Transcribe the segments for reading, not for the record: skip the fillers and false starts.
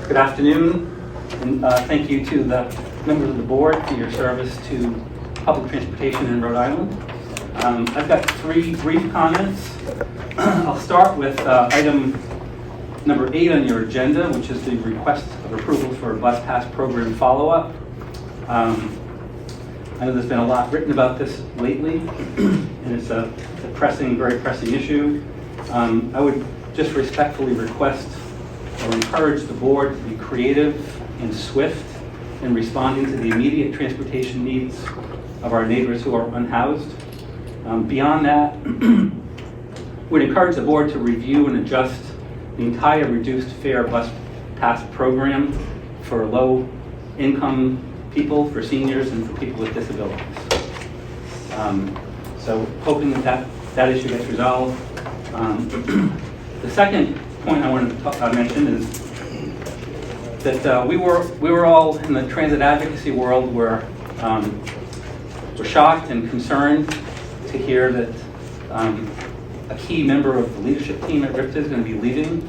Good afternoon, and thank you to the members of the board for your service to public transportation in Rhode Island. I've got three brief comments. I'll start with item number 8 on your agenda, which is the request of approval for a bus pass program follow-up. I know there's been a lot written about this lately, and it's a very pressing issue. I would just respectfully request or encourage the board to be creative and swift in responding to the immediate transportation needs of our neighbors who are unhoused. Beyond that, we'd encourage the board to review and adjust the entire reduced fare bus pass program for low-income people, for seniors, and for people with disabilities. So hoping that issue gets resolved. The second point I wanted to mention is that we were all in the transit advocacy world were shocked and concerned to hear that a key member of the leadership team at RIPTA is going to be leaving.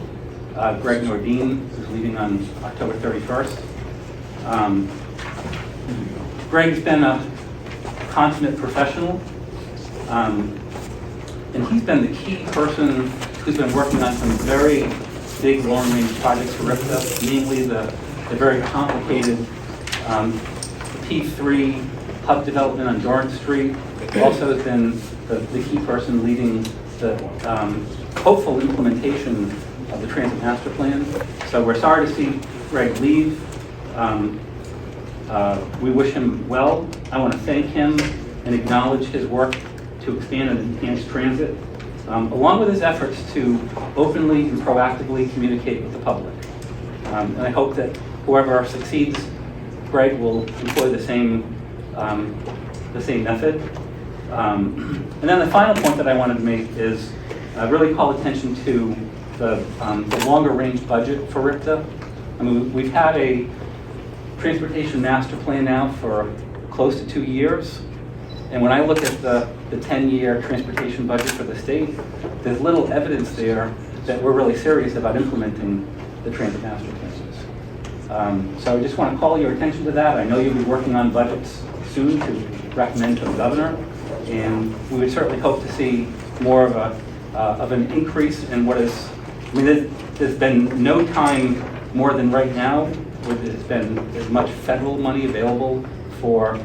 Greg Nordeen is leaving on October 31st. Greg's been a consummate professional, and he's been the key person who's been working on some very big long-range projects for RIPTA, namely the very complicated P3 hub development on Dorrance Street. Also has been the key person leading the hopeful implementation of the Transit Master Plan. So we're sorry to see Greg leave. We wish him well. I want to thank him and acknowledge his work to expand and enhance transit, along with his efforts to openly and proactively communicate with the public. And I hope that whoever succeeds Greg will employ the same method. And then the final point that I wanted to make is really call attention to the longer range budget for RIPTA. I mean, we've had a transportation master plan now for close to 2 years. And when I look at the 10-year transportation budget for the state, there's little evidence there that we're really serious about implementing the transit master plans. So I just want to call your attention to that. I know you'll be working on budgets soon to recommend to the governor, and we would certainly hope to see more of an increase in what is. I mean, there's been no time more than right now where there's been as much federal money available for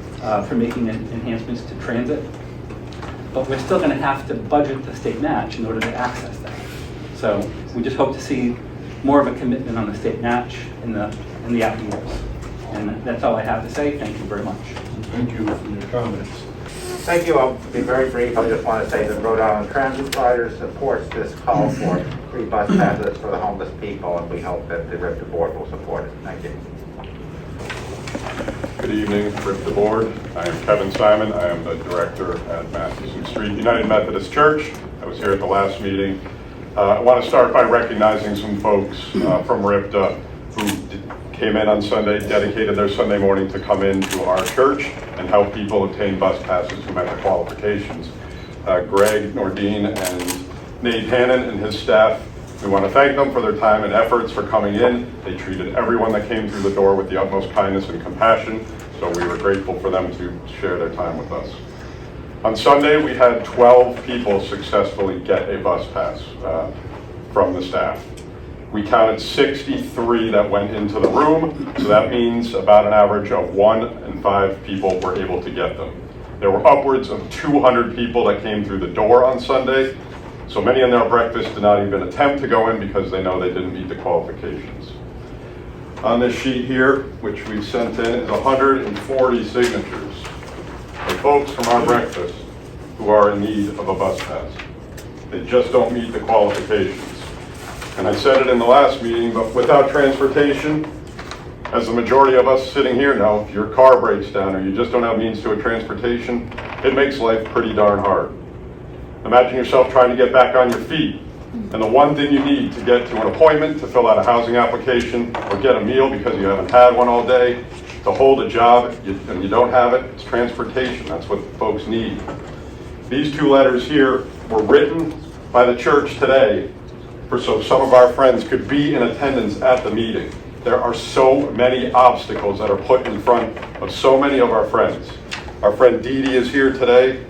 making enhancements to transit, but we're still going to have to budget the state match in order to access that. So we just hope to see more of a commitment on the state match in the out years. And that's all I have to say. Thank you very much. Thank you for your comments. Thank you. I'll be very brief. I just want to say that Rhode Island Transit Providers supports this call for free bus passes for the homeless people, and we hope that the RIPTA Board will support it. Thank you. Good evening, RIPTA Board. I am Kevin Simon. I am the director at Massachusetts United Methodist Church. I was here at the last meeting. I want to start by recognizing some folks from RIPTA who came in on Sunday, dedicated their Sunday morning to come into our church and help people obtain bus passes who met the qualifications. Greg Nordeen and Nate Hannon and his staff, we want to thank them for their time and efforts for coming in. They treated everyone that came through the door with the utmost kindness and compassion, so we were grateful for them to share their time with us. On Sunday, we had 12 people successfully get a bus pass from the staff. We counted 63 that went into the room, so that means about an average of 1 in 5 people were able to get them. There were upwards of 200 people that came through the door on Sunday, so many on their breakfast did not even attempt to go in because they know they didn't meet the qualifications. On this sheet here, which we sent in, is 140 signatures of folks from our breakfast who are in need of a bus pass. They just don't meet the qualifications. And I said it in the last meeting, but without transportation, as the majority of us sitting here know, if your car breaks down or you just don't have means to a transportation, it makes life pretty darn hard. Imagine yourself trying to get back on your feet, and the one thing you need to get to an appointment, to fill out a housing application, or get a meal because you haven't had one all day, to hold a job and you don't have it, it's transportation. That's what folks need. These 2 letters here were written by the church today so some of our friends could be in attendance at the meeting. There are so many obstacles that are put in front of so many of our friends. Our friend Dee Dee is here today.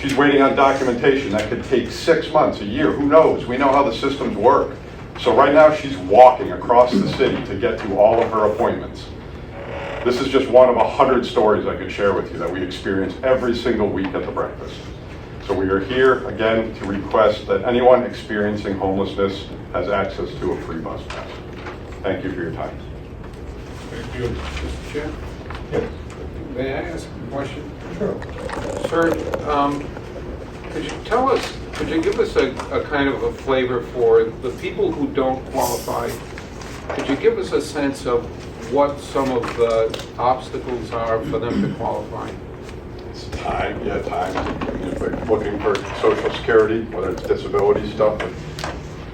She's waiting on documentation that could take 6 months, a year, who knows? We know how the systems work. So right now she's walking across the city to get to all of her appointments. This is just one of 100 stories I could share with you that we experience every single week at the breakfast. So we are here again to request that anyone experiencing homelessness has access to a free bus pass. Thank you for your time. Thank you. Mr. Chair, Yes. may I ask a question? Sure. Sir, could you give us a kind of a flavor for the people who don't qualify? Could you give us a sense of what some of the obstacles are for them to qualify? It's time. I mean, if they're looking for social security, whether it's disability stuff,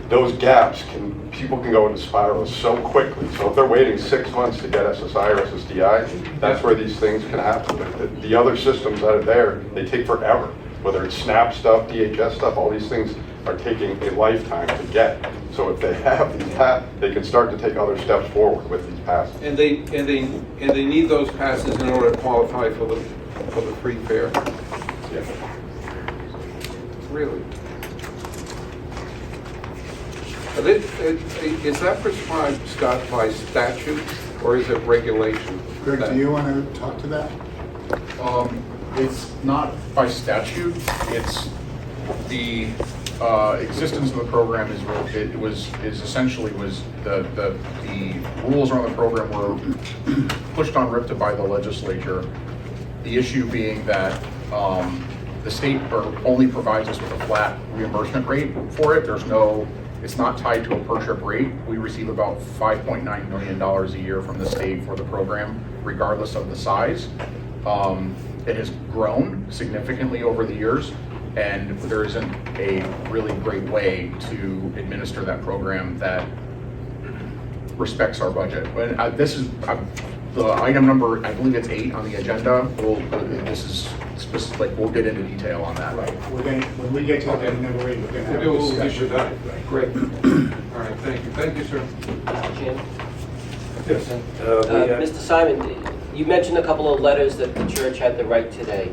those gaps people can go into spirals so quickly. So if they're waiting 6 months to get SSI or SSDI, that's where these things can happen. The other systems that are there, they take forever. Whether it's SNAP stuff, DHS stuff, all these things are taking a lifetime to get. So if they have these they can start to take other steps forward with these passes. And they need those passes in order to qualify for the free fare? Yeah. Really? Is that prescribed, Scott, by statute or is it regulation? Greg, do you want to talk to that? It's not by statute. It's the existence of the program is essentially the rules around the program were pushed on RIPTA by the legislature. The issue being that the state only provides us with a flat reimbursement rate for it. It's not tied to a per trip rate. We receive about $5.9 million a year from the state for the program, regardless of the size. It has grown significantly over the years, and there isn't a really great way to administer that program that respects our budget. But this is the item number, I believe it's 8 on the agenda. This is specific, we'll get into detail on that. Right, when we get to item number 8, we're going to have a We'll get to discussion. that. Great. All right, thank you. Thank you, sir. Mr. Chairman. Yes. Mr. Simon, you mentioned a couple of letters that the church had to write today.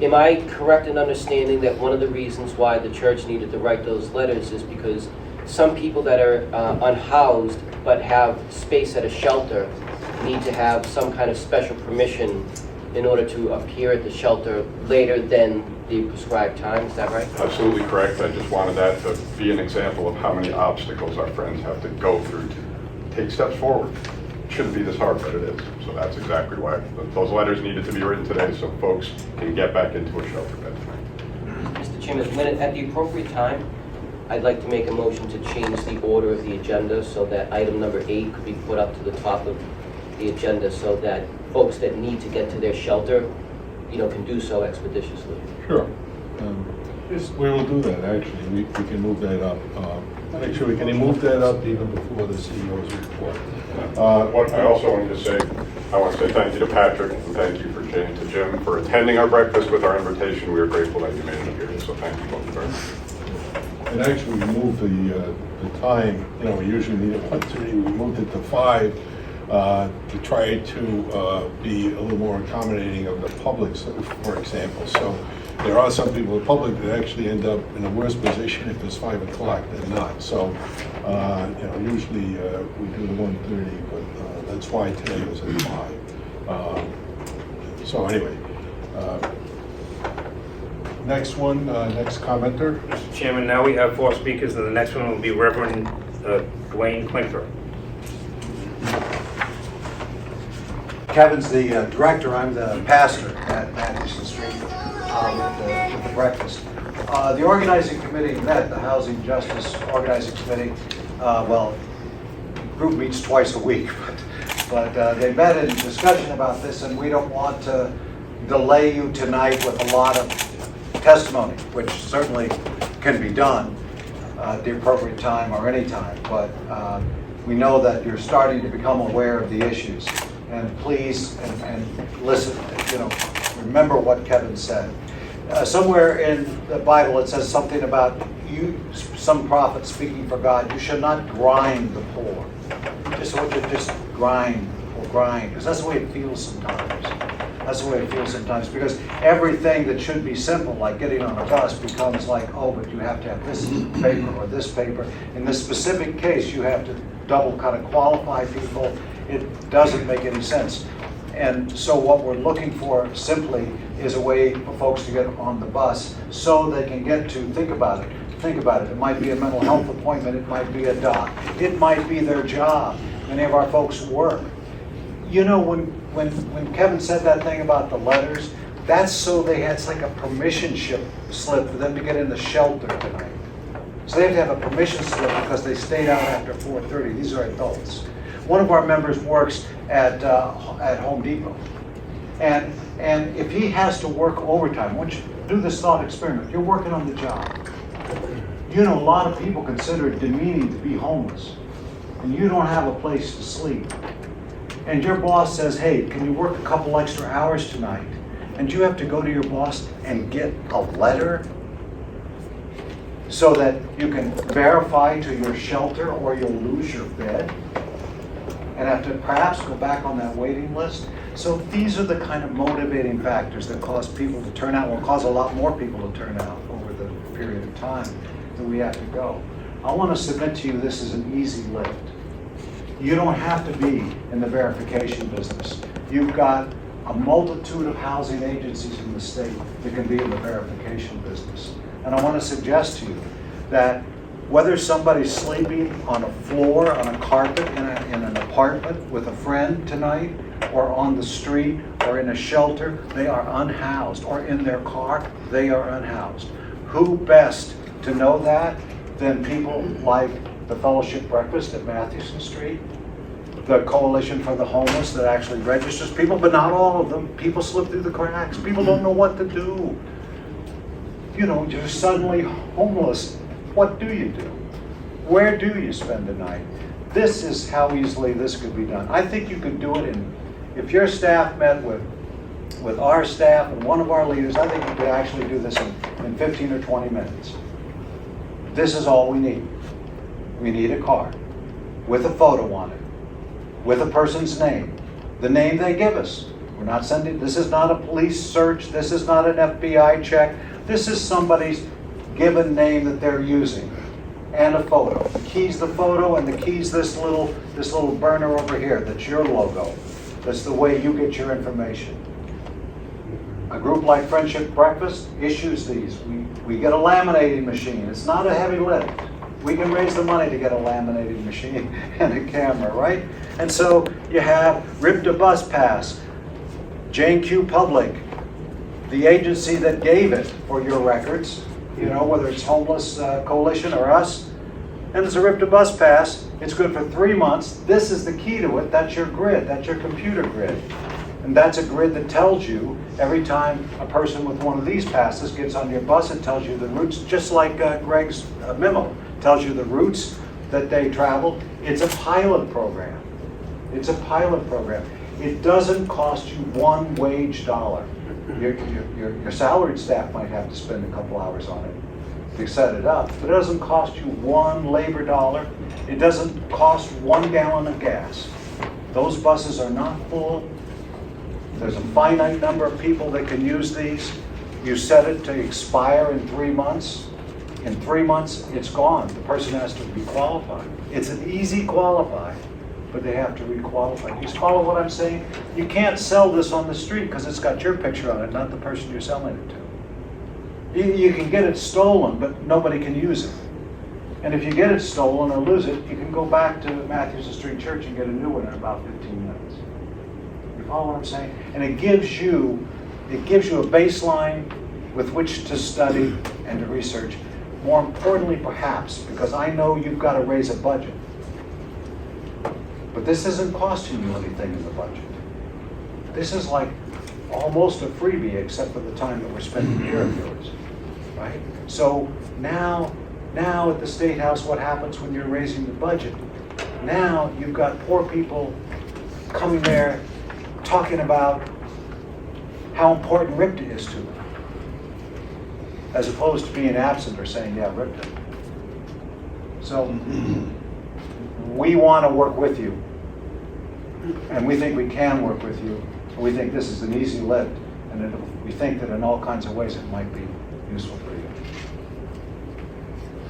Am I correct in understanding that one of the reasons why the church needed to write those letters is because some people that are unhoused but have space at a shelter need to have some kind of special permission in order to appear at the shelter later than the prescribed time? Is that right? Absolutely correct. I just wanted that to be an example of how many obstacles our friends have to go through to take steps forward. It shouldn't be this hard, but it is. So that's exactly why those letters needed to be written today so folks can get back into a shelter bed tonight. Mr. Chairman, at the appropriate time, I'd like to make a motion to change the order of the agenda so that item number 8 could be put up to the top of the agenda so that folks that need to get to their shelter, can do so expeditiously. Sure. Yes, we will do that, actually. We can move that up. Actually, we can move that up even before the CEO's report. What I also wanted to say, I want to say thank you to Patrick and thank you to Jim for attending our breakfast with our invitation. We are grateful that you made it here, so thank you both very much. And actually, we moved the time, we usually meet at 1:30, we moved it to 5 to try to be a little more accommodating of the public, for example. So there are some people in the public that actually end up in a worse position if it's 5 o'clock than not. So, usually we do the 1:30, but that's why today was at 5. So anyway, next one, next commenter. Mr. Chairman, now we have 4 speakers, and the next one will be Reverend Dwayne Klinker. Kevin's the director, I'm the pastor at Madison Street with the breakfast. The organizing committee met, the Housing Justice Organizing Committee, group meets twice a week, but they met in discussion about this, and we don't want to delay you tonight with a lot of testimony, which certainly can be done at the appropriate time or any time, but we know that you're starting to become aware of the issues. And please, and listen, remember what Kevin said. Somewhere in the Bible it says something about some prophet speaking for God, you should not grind the poor. Just grind, because that's the way it feels sometimes. That's the way it feels sometimes, because everything that should be simple, like getting on a bus, becomes like, oh, but you have to have this paper or this paper. In this specific case, you have to double kind of qualify people. It doesn't make any sense. And so what we're looking for simply is a way for folks to get on the bus so they can get to, think about it. It might be a mental health appointment, it might be a doc, it might be their job. Many of our folks work. You know, when Kevin said that thing about the letters, that's so it's like a permission slip for them to get in the shelter tonight. So they have to have a permission slip because they stayed out after 4:30. These are adults. One of our members works at Home Depot. And if he has to work overtime, I want you to do this thought experiment. You're working on the job. You know, a lot of people consider it demeaning to be homeless. And you don't have a place to sleep. And your boss says, hey, can you work a couple extra hours tonight? And you have to go to your boss and get a letter so that you can verify to your shelter or you'll lose your bed and have to perhaps go back on that waiting list. So these are the kind of motivating factors that cause people to turn out, will cause a lot more people to turn out over the period of time that we have to go. I want to submit to you this is an easy lift. You don't have to be in the verification business. You've got a multitude of housing agencies in the state that can be in the verification business. And I want to suggest to you that whether somebody's sleeping on a floor, on a carpet, in an apartment with a friend tonight, or on the street, or in a shelter, they are unhoused, or in their car, they are unhoused. Who best to know that than people like the Fellowship Breakfast at Mathewson Street, the Coalition for the Homeless that actually registers people, but not all of them. People slip through the cracks. People don't know what to do. You know, you're suddenly homeless. What do you do? Where do you spend the night? This is how easily this could be done. I think you could do it if your staff met with our staff and one of our leaders, I think you could actually do this in 15 or 20 minutes. This is all we need. We need a card with a photo on it, with a person's name, the name they give us. We're not sending, this is not a police search, this is not an FBI check, this is somebody's given name that they're using, and a photo. The key's the photo, and the key's this little burner over here, that's your logo. That's the way you get your information. A group like Friendship Breakfast issues these. We get a laminating machine. It's not a heavy lift. We can raise the money to get a laminating machine and a camera, right? And so you have RIPTA Bus Pass, Jane Q Public, the agency that gave it for your records, you know, whether it's Homeless Coalition or us. And it's a RIPTA Bus Pass. It's good for 3 months. This is the key to it. That's your grid. That's your computer grid. And that's a grid that tells you every time a person with one of these passes gets on your bus, it tells you the routes, just like Greg's memo. Tells you the routes that they traveled. It's a pilot program. It's a pilot program. It doesn't cost you one wage dollar. Your salaried staff might have to spend a couple hours on it to set it up, but it doesn't cost you one labor dollar. It doesn't cost 1 gallon of gas. Those buses are not full. There's a finite number of people that can use these. You set it to expire in 3 months. In 3 months, it's gone. The person has to requalify. It's an easy qualify, but they have to requalify. You follow what I'm saying? You can't sell this on the street because it's got your picture on it, not the person you're selling it to. You can get it stolen, but nobody can use it. And if you get it stolen or lose it, you can go back to Mathewson Street Church and get a new one in about 15 minutes. You follow what I'm saying? And it gives you a baseline with which to study and to research. More importantly, perhaps, because I know you've got to raise a budget. But this isn't costing you anything in the budget. This is like almost a freebie, except for the time that we're spending here of yours, right? So now at the State House, what happens when you're raising the budget? Now you've got poor people coming there talking about how important RIPTA is to them, as opposed to being absent or saying, yeah, RIPTA. So we want to work with you. And we think we can work with you. We think this is an easy lift, and we think that in all kinds of ways it might be useful for you.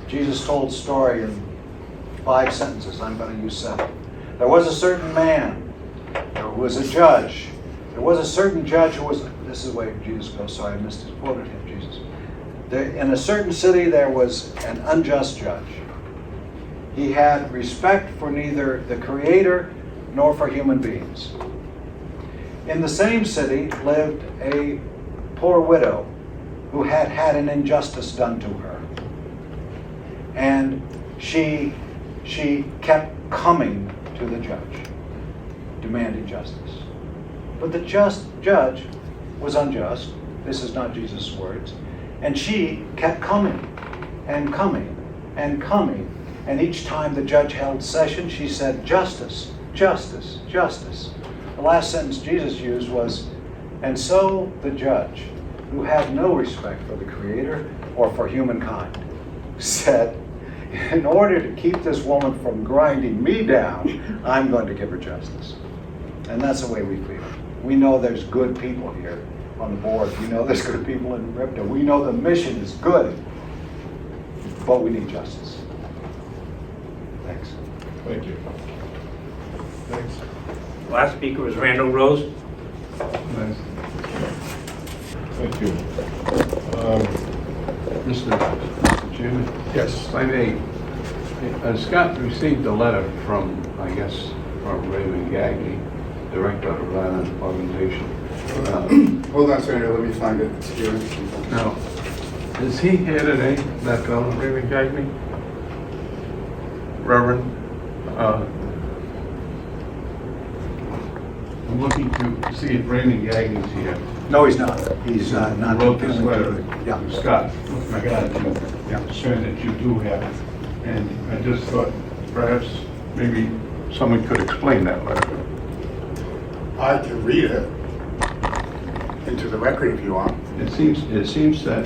Jesus told a story in 5 sentences. I'm going to use 7. There was a certain man. There was a judge. There was a certain judge who was, this is the way Jesus goes, sorry, I misquoted him, Jesus. In a certain city there was an unjust judge. He had respect for neither the Creator nor for human beings. In the same city lived a poor widow who had had an injustice done to her. And she kept coming to the judge, demanding justice. But the judge was unjust. This is not Jesus' words. And she kept coming and coming and coming. And each time the judge held session, she said, justice, justice, justice. The last sentence Jesus used was, and so the judge, who had no respect for the Creator or for humankind, said, in order to keep this woman from grinding me down, I'm going to give her justice. And that's the way we feel. We know there's good people here on the board. We know there's good people in RIPTA. We know the mission is good, but we need justice. Thanks. Thank you. Thanks. Last speaker was Randall Rose. Nice. Thank you. Mr. Chairman? Yes. If I may, Scott received a letter from, I guess, from Raymond Gagne, Director of Rhode Island Organization. Hold on, Senator, let me find it. It's here. Now, is he here today, that fellow, Raymond Gagne? Reverend? I'm looking to see if Raymond Gagne's here. No, he's not. He's not. I wrote this letter Yeah. to Scott with regard to concern that you do have. And I just thought perhaps maybe someone could explain that letter. I can read it into the record if you want. It seems that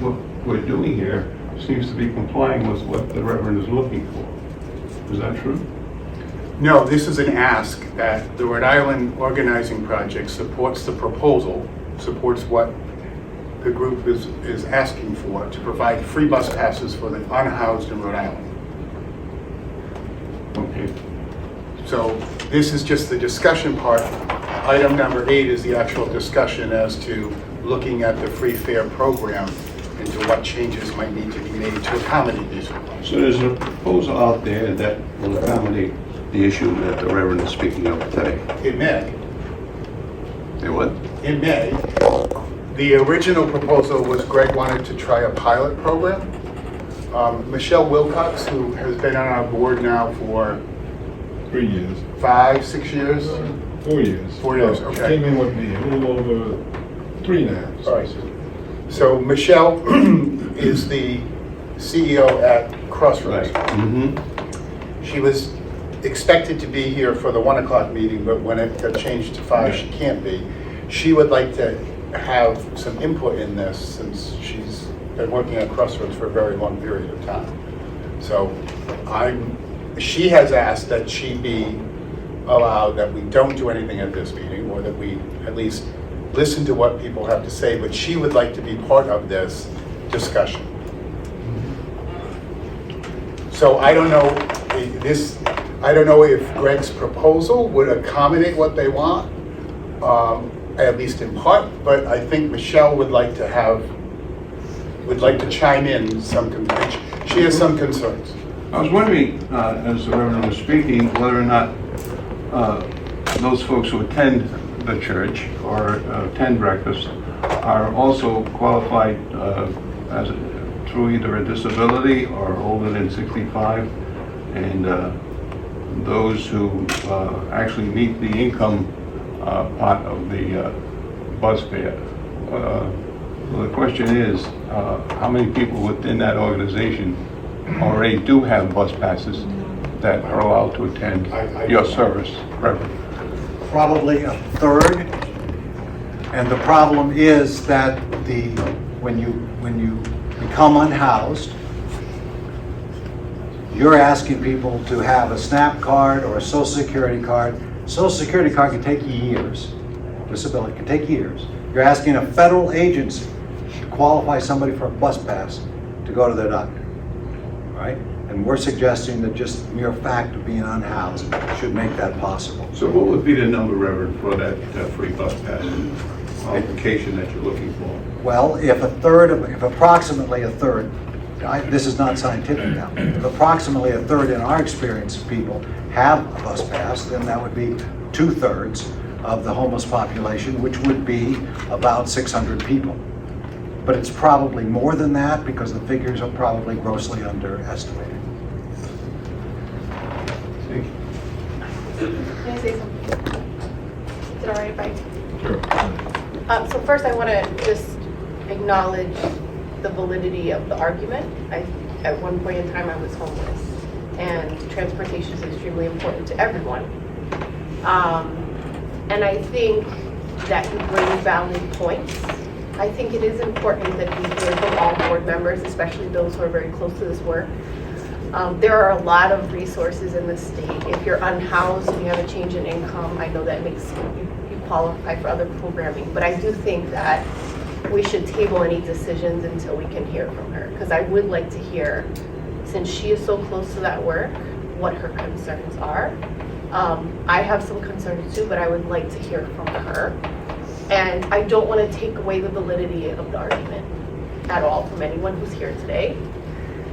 what we're doing here seems to be complying with what the Reverend is looking for. Is that true? No, this is an ask that the Rhode Island Organizing Project supports the proposal, supports what the group is asking for, to provide free bus passes for the unhoused in Rhode Island. Okay. So this is just the discussion part. Item number 8 is the actual discussion as to looking at the free fare program and to what changes might need to be made to accommodate these requests. So there's a proposal out there that will accommodate the issue that the Reverend is speaking of today. In May, Hey, what? in May, the original proposal was Greg wanted to try a pilot program. Michelle Wilcox, who has been on our board now for 3 years. 5-6 years. 4 years. 4 years, okay. Came in with me a little over 3 now. All right. So Michelle is the CEO at Crossroads. Mm-hmm. She was expected to be here for the 1 o'clock meeting, but when it got changed to 5, she can't be. She would like to have some input in this since she's been working at Crossroads for a very long period of time. So she has asked that she be allowed, that we don't do anything at this meeting, or that we at least listen to what people have to say, but she would like to be part of this discussion. So I don't know if Greg's proposal would accommodate what they want, at least in part, but I think Michelle would like to chime in she has some concerns. I was wondering, as the Reverend was speaking, whether or not those folks who attend the church or attend breakfast are also qualified through either a disability or older than 65, and those who actually meet the income part of the bus fare. So the question is, how many people within that organization already do have bus passes that are allowed to attend your service, Reverend? Probably a third. And the problem is that when you become unhoused, you're asking people to have a SNAP card or a Social Security card Social Security card can take years. Disability can take years. You're asking a federal agency to qualify somebody for a bus pass to go to their doctor, right? And we're suggesting that just mere fact of being unhoused should make that possible. So what would be the number, Reverend, for that free bus pass qualification that you're looking for? Well, if approximately a third, this is not scientific now, if approximately a third in our experience of people have a bus pass, then that would be 2/3 of the homeless population, which would be about 600 people. But it's probably more than that because the figures are probably grossly underestimated. Thank you. Can I say something? Is it all right if I? Sure. So first I want to just acknowledge the validity of the argument. At one point in time I was homeless, and transportation is extremely important to everyone. And I think that you bring valid points. I think it is important that we hear from all board members, especially those who are very close to this work. There are a lot of resources in the state. If you're unhoused and you have a change in income, I know that makes you qualify for other programming, but I do think that we should table any decisions until we can hear from her, because I would like to hear, since she is so close to that work, what her concerns are. I have some concerns too, but I would like to hear from her. And I don't want to take away the validity of the argument at all from anyone who's here today.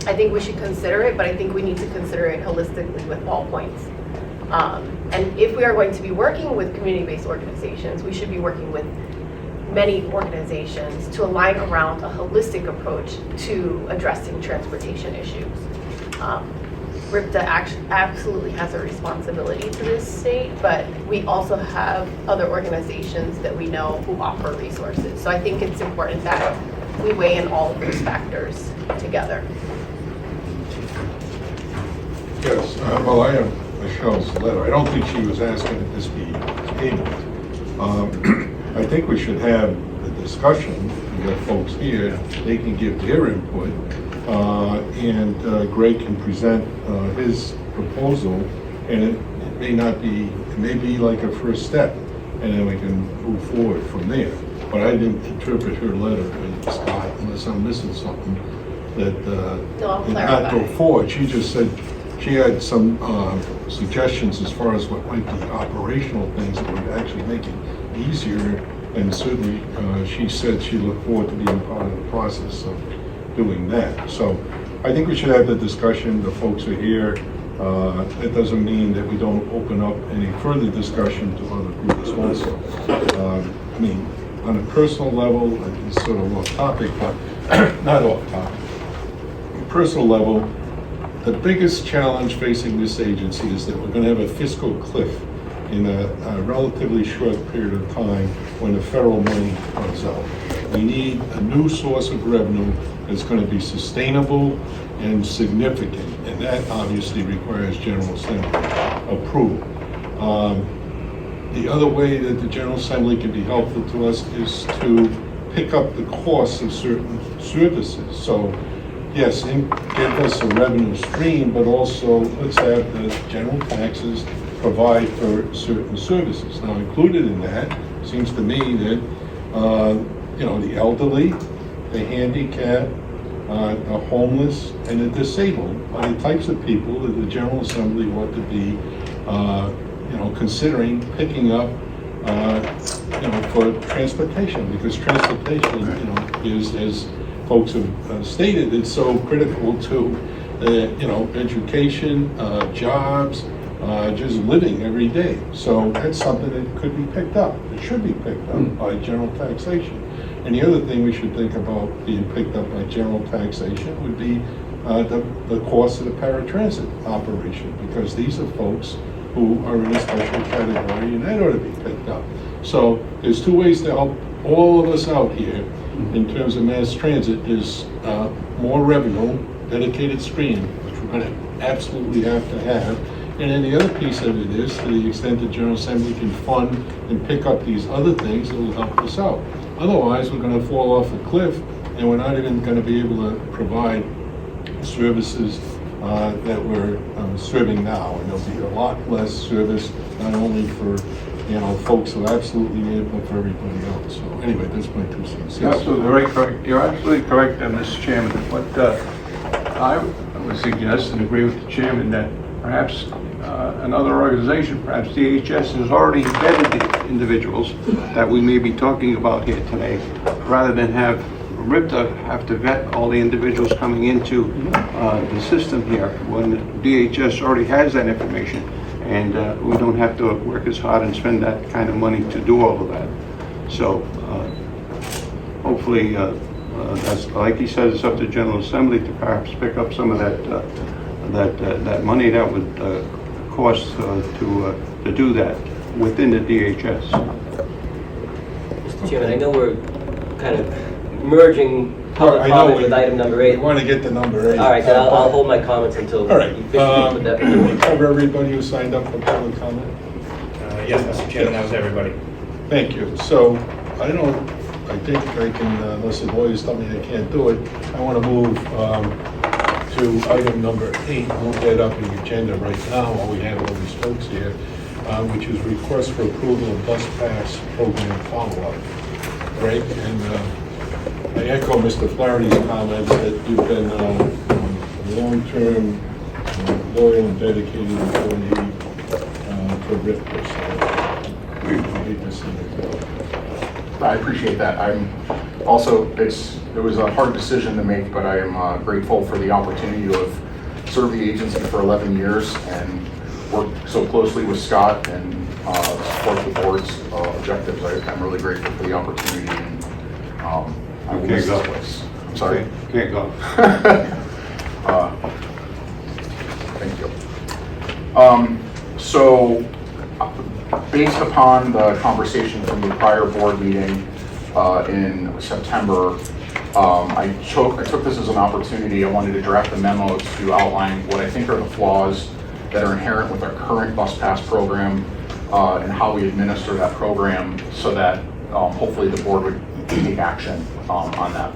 I think we should consider it, but I think we need to consider it holistically with all points. And if we are going to be working with community-based organizations, we should be working with many organizations to align around a holistic approach to addressing transportation issues. RIPTA absolutely has a responsibility to this state, but we also have other organizations that we know who offer resources. So I think it's important that we weigh in all of those factors together. Yes, well, I have Michelle's letter. I don't think she was asking that this be tabled. I think we should have the discussion. We got folks here, they can give their input, and Greg can present his proposal, and it may be like a first step, and then we can move forward from there. But I didn't interpret her letter, Scott, unless I'm missing something, that No, did not go forward. She just said she had some suggestions as far as what might be operational things that would actually make it easier, and certainly she said she looked forward to being part of the process of doing that. So I think we should have the discussion. The folks are here. That doesn't mean that we don't open up any further discussion to other groups also. I mean, on a personal level, it's sort of off topic, but not off topic. On a personal level, the biggest challenge facing this agency is that we're going to have a fiscal cliff in a relatively short period of time when the federal money runs out. We need a new source of revenue that's going to be sustainable and significant, and that obviously requires General Assembly approval. The other way that the General Assembly can be helpful to us is to pick up the costs of certain services. So yes, give us a revenue stream, but also let's have the general taxes provide for certain services. Now, included in that seems to me that the elderly, the handicapped, the homeless, and the disabled are the types of people that the General Assembly ought to be considering picking up for transportation, because transportation is, as folks have stated, it's so critical to education, jobs, just living every day. So that's something that could be picked up. It should be picked up by general taxation. And the other thing we should think about being picked up by general taxation would be the cost of the paratransit operation, because these are folks who are in a special category, and that ought to be picked up. So there's two ways to help all of us out here in terms of mass transit. There's more revenue, dedicated stream, which we're going to absolutely have to have. And then the other piece of it is, to the extent the General Assembly can fund and pick up these other things, it will help us out. Otherwise, we're going to fall off a cliff, and we're not even going to be able to provide services that we're serving now. And there'll be a lot less service, a not only for, folks who absolutely need it, but for everybody else. So anyway, that's my 2 cents. You're absolutely right, correct. You're absolutely correct, Mr. Chairman. What I would suggest and agree with the chairman that perhaps another organization, perhaps DHS, has already vetted the individuals that we may be talking about here today, rather than have RIPTA have to vet all the individuals coming into the system here, when DHS already has that information, and we don't have to work as hard and spend that kind of money to do all of that. So hopefully, that's, like he said, it's up to General Assembly to perhaps pick up some of that money that would cost to do that within the DHS. Mr. Chairman, I know we're kind of merging public comment with item number 8. We want to get to number 8. All right, then I'll hold my comments until All right. you officially put that Did we forward. cover everybody who signed up for public comment? Yes, Mr. Chairman, that was everybody. Thank you. So I think I can, unless the lawyers tell me they can't do it, I want to move to item number 8, move that up in the agenda right now while we have all these folks here, which is request for approval of bus pass program follow-up. Greg, and I echo Mr. Flaherty's comments that you've been a long-term, loyal and dedicated employee for RIPTA, so I hate to see it go. I appreciate that. I'm also, it was a hard decision to make, but I am grateful for the opportunity to have served the agency for 11 years and worked so closely with Scott and support the board's objectives. I'm really grateful for the opportunity, and I will miss this place. I'm sorry? Can't go. Thank you. So, based upon the conversation from the prior board meeting in September, I took this as an opportunity. I wanted to draft a memo to outline what I think are the flaws that are inherent with our current bus pass program and how we administer that program, so that hopefully the board would take action on that.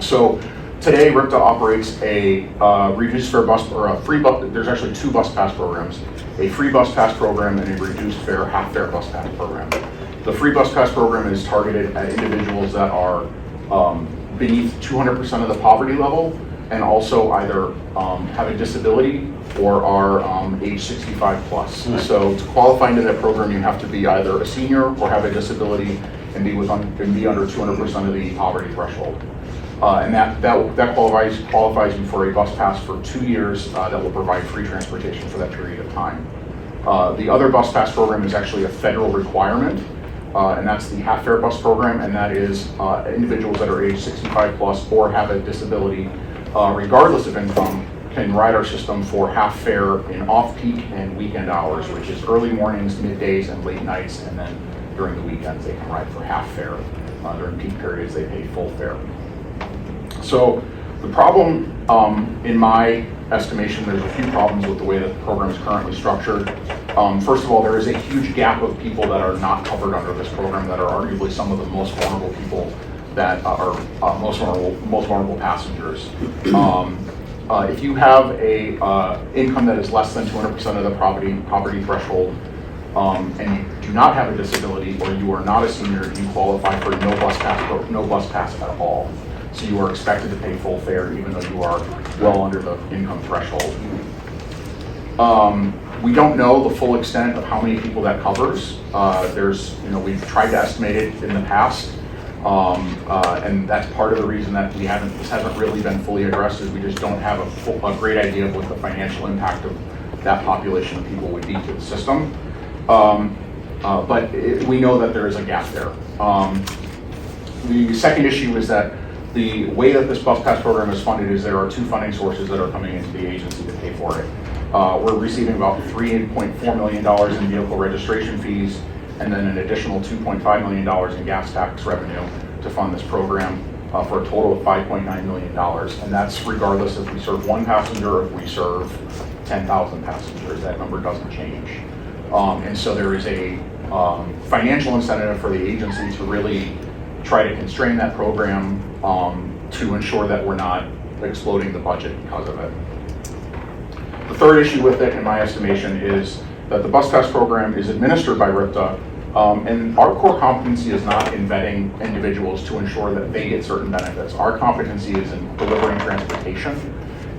So today, RIPTA operates a reduced fare bus, or a free bus. There's actually 2 bus pass programs: a free bus pass program and a reduced fare, half fare bus pass program. The free bus pass program is targeted at individuals that are beneath 200% of the poverty level, and also either have a disability or are age 65 plus. Right. So to qualify into that program, you have to be either a senior or have a disability and be under 200% of the poverty threshold. And that qualifies you for a bus pass for 2 years that will provide free transportation for that period of time. The other bus pass program is actually a federal requirement, and that's the half fare bus program, and that is individuals that are age 65 plus or have a disability, regardless of income, can ride our system for half fare in off-peak and weekend hours, which is early mornings, middays, and late nights, and then during the weekends they can ride for half fare. During peak periods they pay full fare. So the problem, in my estimation, there's a few problems with the way that the program is currently structured. First of all, there is a huge gap of people that are not covered under this program, that are arguably some of the most vulnerable people that are most vulnerable passengers. If you have a income that is less than 200% of the poverty threshold, and you do not have a disability, or you are not a senior, you qualify for no bus pass at all. So you are expected to pay full fare even though you are well under the income threshold. We don't know the full extent of how many people that covers. We've tried to estimate it in the past, and that's part of the reason that this hasn't really been fully addressed, is we just don't have a great idea of what the financial impact of that population of people would be to the system. But we know that there is a gap there. The second issue is that the way that this bus pass program is funded is there are 2 funding sources that are coming into the agency to pay for it. We're receiving about $3.4 million in vehicle registration fees, and then an additional $2.5 million in gas tax revenue to fund this program, for a total of $5.9 million. And that's regardless if we serve 1 passenger or if we serve 10,000 passengers. That number doesn't change. And so there is a financial incentive for the agency to really try to constrain that program, to ensure that we're not exploding the budget because of it. The third issue with it, in my estimation, is that the bus pass program is administered by RIPTA, and our core competency is not in vetting individuals to ensure that they get certain benefits. Our competency is in delivering transportation,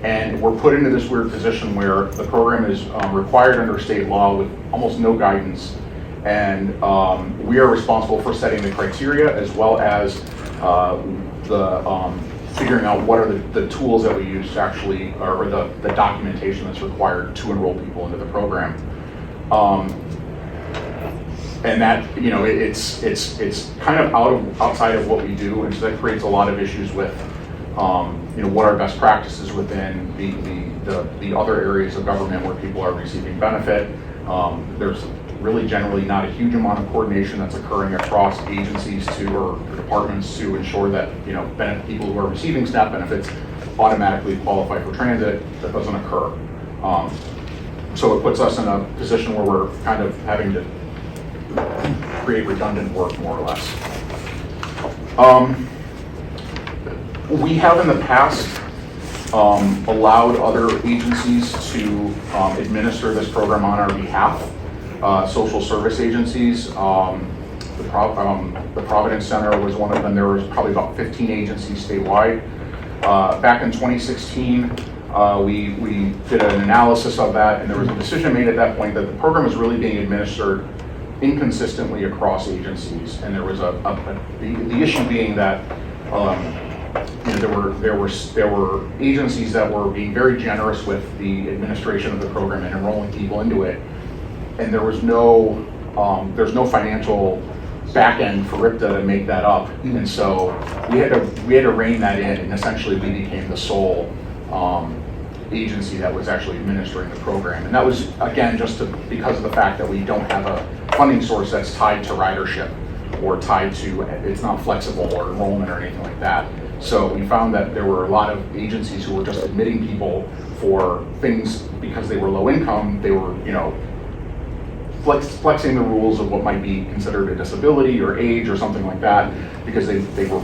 and we're put into this weird position where the program is required under state law with almost no guidance, and we are responsible for setting the criteria as well as figuring out what are the tools that we use to actually, or the documentation that's required to enroll people into the program. And that, it's kind of outside of what we do, and so that creates a lot of issues with, what are best practices within the other areas of government where people are receiving benefit. There's really generally not a huge amount of coordination that's occurring across agencies or departments to ensure that, people who are receiving SNAP benefits automatically qualify for transit. That doesn't occur. So it puts us in a position where we're kind of having to create redundant work, more or less. We have in the past allowed other agencies to administer this program on our behalf. Social service agencies, the Providence Center was one of them. There was probably about 15 agencies statewide. Back in 2016, we did an analysis of that, and there was a decision made at that point that the program is really being administered inconsistently across agencies, and there was the issue being that there were agencies that were being very generous with the administration of the program and enrolling people into it, and there's no financial back end for RIPTA to make that up, and so we had to rein that in, and essentially we became the sole agency that was actually administering the program. And that was, again, because of the fact that we don't have a funding source that's tied to ridership or tied to, it's not flexible or enrollment or anything like that. So we found that there were a lot of agencies who were just admitting people for things because they were low income. They were, flexing the rules of what might be considered a disability or age or something like that, because they were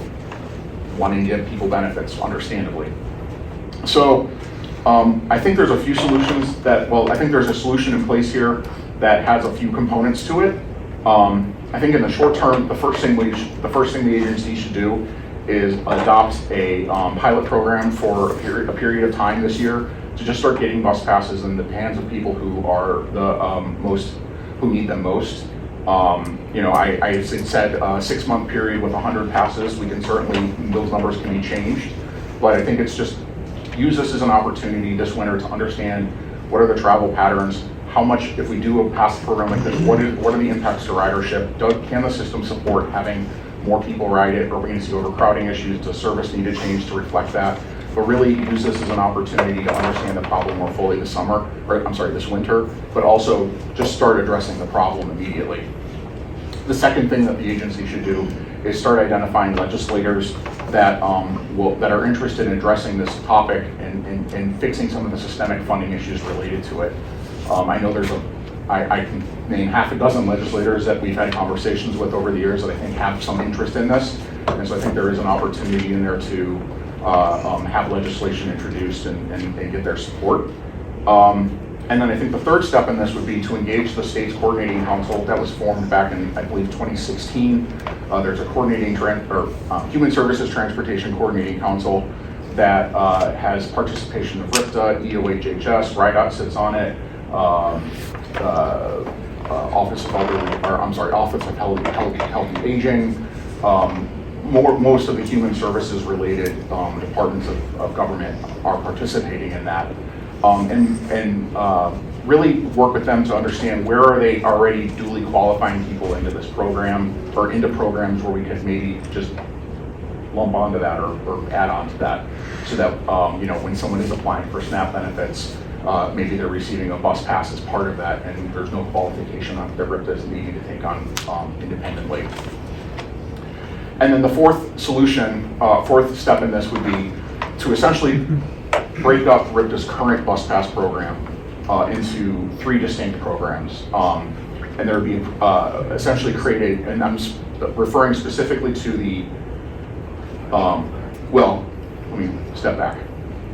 wanting to give people benefits, understandably. So I think there's a few solutions I think there's a solution in place here that has a few components to it. I think in the short term, the first thing the agency should do is adopt a pilot program for a period of time this year to just start getting bus passes in the hands of people who are who need them most. I said a 6-month period with 100 passes. We can certainly, those numbers can be changed, but I think it's just use this as an opportunity this winter to understand what are the travel patterns, how much, if we do a pass program like this, what are the impacts to ridership? Can the system support having more people ride it? Are we going to see overcrowding issues? Does service need to change to reflect that? But really use this as an opportunity to understand the problem more fully this winter, but also just start addressing the problem immediately. The second thing that the agency should do is start identifying legislators that are interested in addressing this topic and fixing some of the systemic funding issues related to it. I know I can name half a dozen legislators that we've had conversations with over the years that I think have some interest in this, and so I think there is an opportunity in there to have legislation introduced and get their support. And then I think the third step in this would be to engage the state's coordinating council that was formed back in, I believe, 2016. There's a Human Services Transportation Coordinating Council that has participation of RIPTA, EOHHS, RIDOT sits on it, Office of Healthy Aging. Most of the human services related departments of government are participating in that. And really work with them to understand where are they already duly qualifying people into this program or into programs where we could maybe just lump onto that or add on to that, so that when someone is applying for SNAP benefits, maybe they're receiving a bus pass as part of that, and there's no qualification that RIPTA is needing to take on independently. And then the fourth step in this would be to essentially break up RIPTA's current bus pass program into 3 distinct programs. And there would be essentially created, and I'm referring specifically to the, let me step back.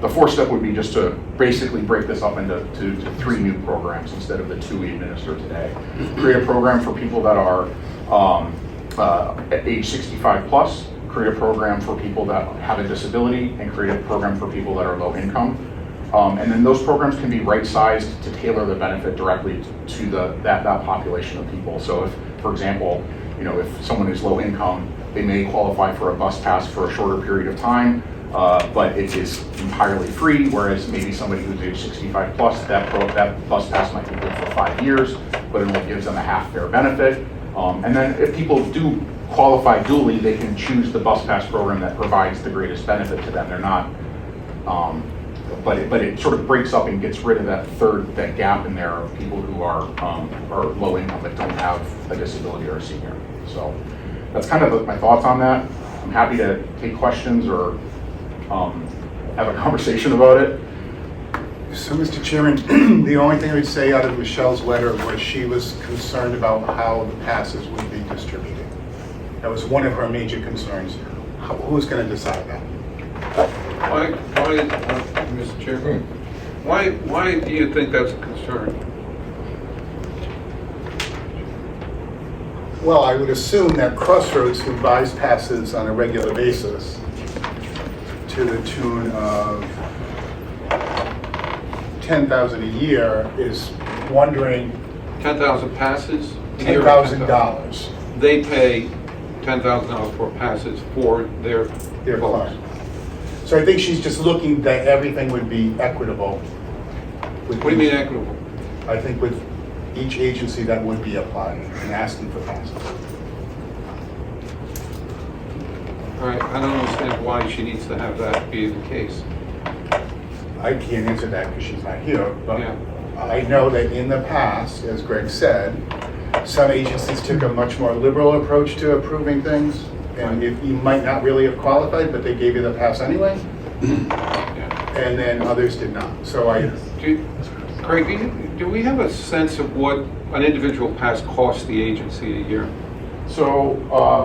the fourth step would be just to basically break this up into to 3 new programs instead of the 2 we administer today. Create a program for people that are at age 65 plus, create a program for people that have a disability, and create a program for people that are low income. And then those programs can be right-sized to tailor the benefit directly to that population of people. So if, for example, if someone is low income, they may qualify for a bus pass for a shorter period of time, but it is entirely free, whereas maybe somebody who's age 65 plus, that bus pass might be good for 5 years, but it only gives them a half fare benefit. And then if people do qualify dually, they can choose the bus pass program that provides the greatest benefit to them. They're not, but it sort of breaks up and gets rid of that gap in there of people who are low income but don't have a disability or a senior. So that's kind of my thoughts on that. I'm happy to take questions or have a conversation about it. So, Mr. Chairman, the only thing I would say out of Michelle's letter was she was concerned about how the passes would be distributed. That was one of her major concerns. Who's going to decide that? Why, Mr. Chairman, why do you think that's a concern? Well, I would assume that Crossroads, who buys passes on a regular basis to the tune of $10,000 a year, is wondering 10,000 passes? $10,000 They pay $10,000 for passes for their their folks. client. So I think she's just looking that everything would be equitable. What do you mean equitable? I think with each agency that would be applying and asking for passes. All right, I don't understand why she needs to have that be the case. I can't answer that because she's not here, but Yeah. I know that in the past, as Greg said, some agencies took a much more liberal approach to approving things, and if you might not really have qualified, but they gave you the pass anyway, Yeah. and then others did not. So Craig, do we have a sense of what an individual pass costs the agency a year? So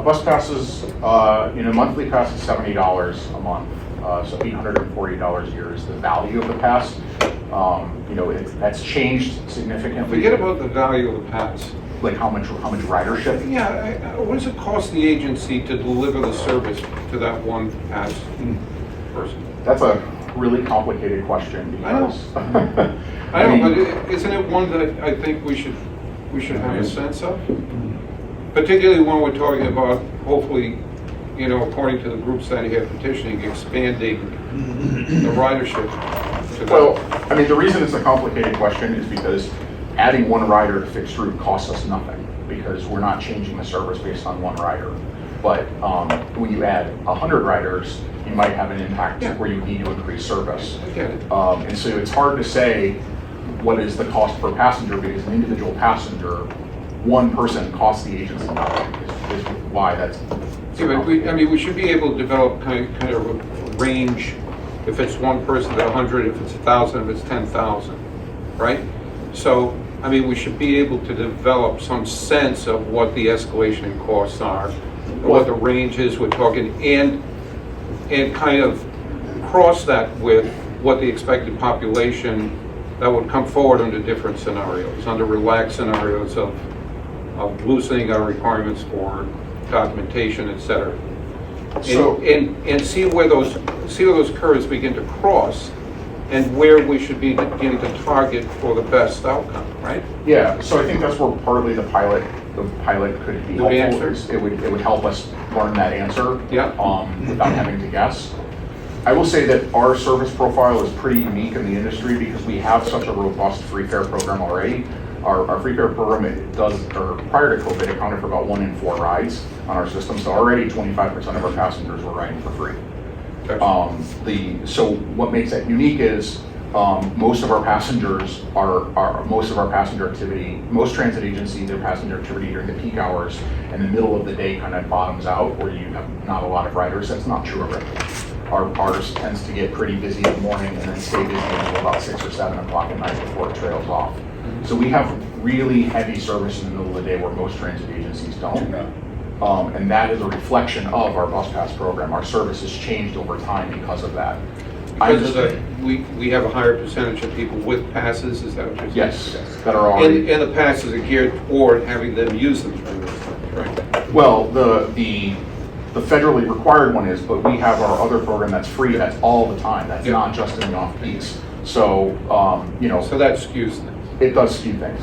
bus passes, monthly pass is $70 a month. So $840 a year is the value of the pass. That's changed significantly. Forget about the value of the pass. Like how much ridership? Yeah, what does it cost the agency to deliver the service to that one pass person? That's a really complicated question because I know, but isn't it one that I think we should have a sense of? Particularly when we're talking about, hopefully, according to the groups that here petitioning, expanding the ridership to that. Well, the reason it's a complicated question is because adding one rider to fixed route costs us nothing because we're not changing the service based on one rider. But when you add 100 riders, you might have an impact where you need to increase service. I get it. And so it's hard to say what is the cost per passenger because an individual passenger, one person costs the agency nothing is why that's. Yeah, but we should be able to develop kind of a range. If it's one person at 100, if it's 1,000, if it's 10,000, right? So, we should be able to develop some sense of what the escalation in costs are, what the range is we're talking, and kind of cross that with what the expected population that would come forward under different scenarios, under relaxed scenarios of loosening our requirements for documentation, et cetera. And see where those curves begin to cross and where we should be beginning to target for the best outcome, right? Yeah, so I think that's where partly the pilot could be The helpful. answer? It would help us learn that answer without having to guess. I will say that our service profile is pretty unique in the industry because we have such a robust free fare program already. Our free fare program, prior to COVID, accounted for about 1 in 4 rides on our system. So already 25% of our passengers were riding for free. So what makes that unique is most of our passengers most transit agencies, their passenger activity during the peak hours and the middle of the day kind of bottoms out where you have not a lot of riders. That's not true of RIPTA. Ours tends to get pretty busy in the morning and then stay busy until about 6 or 7 o'clock at night before it trails off. So we have really heavy service in the middle of the day where most transit agencies don't. And that is a reflection of our bus pass program. Our service has changed over time because of that. Because of the, we have a higher percentage of people with passes, is that what you're saying? Yes, that are already. And the passes are geared toward having them use them during those times, right? Well, the federally required one is, but we have our other program that's free, that's all the time, that's Yeah. not just in the off-peaks. So, you know. So that skews things. It does skew things.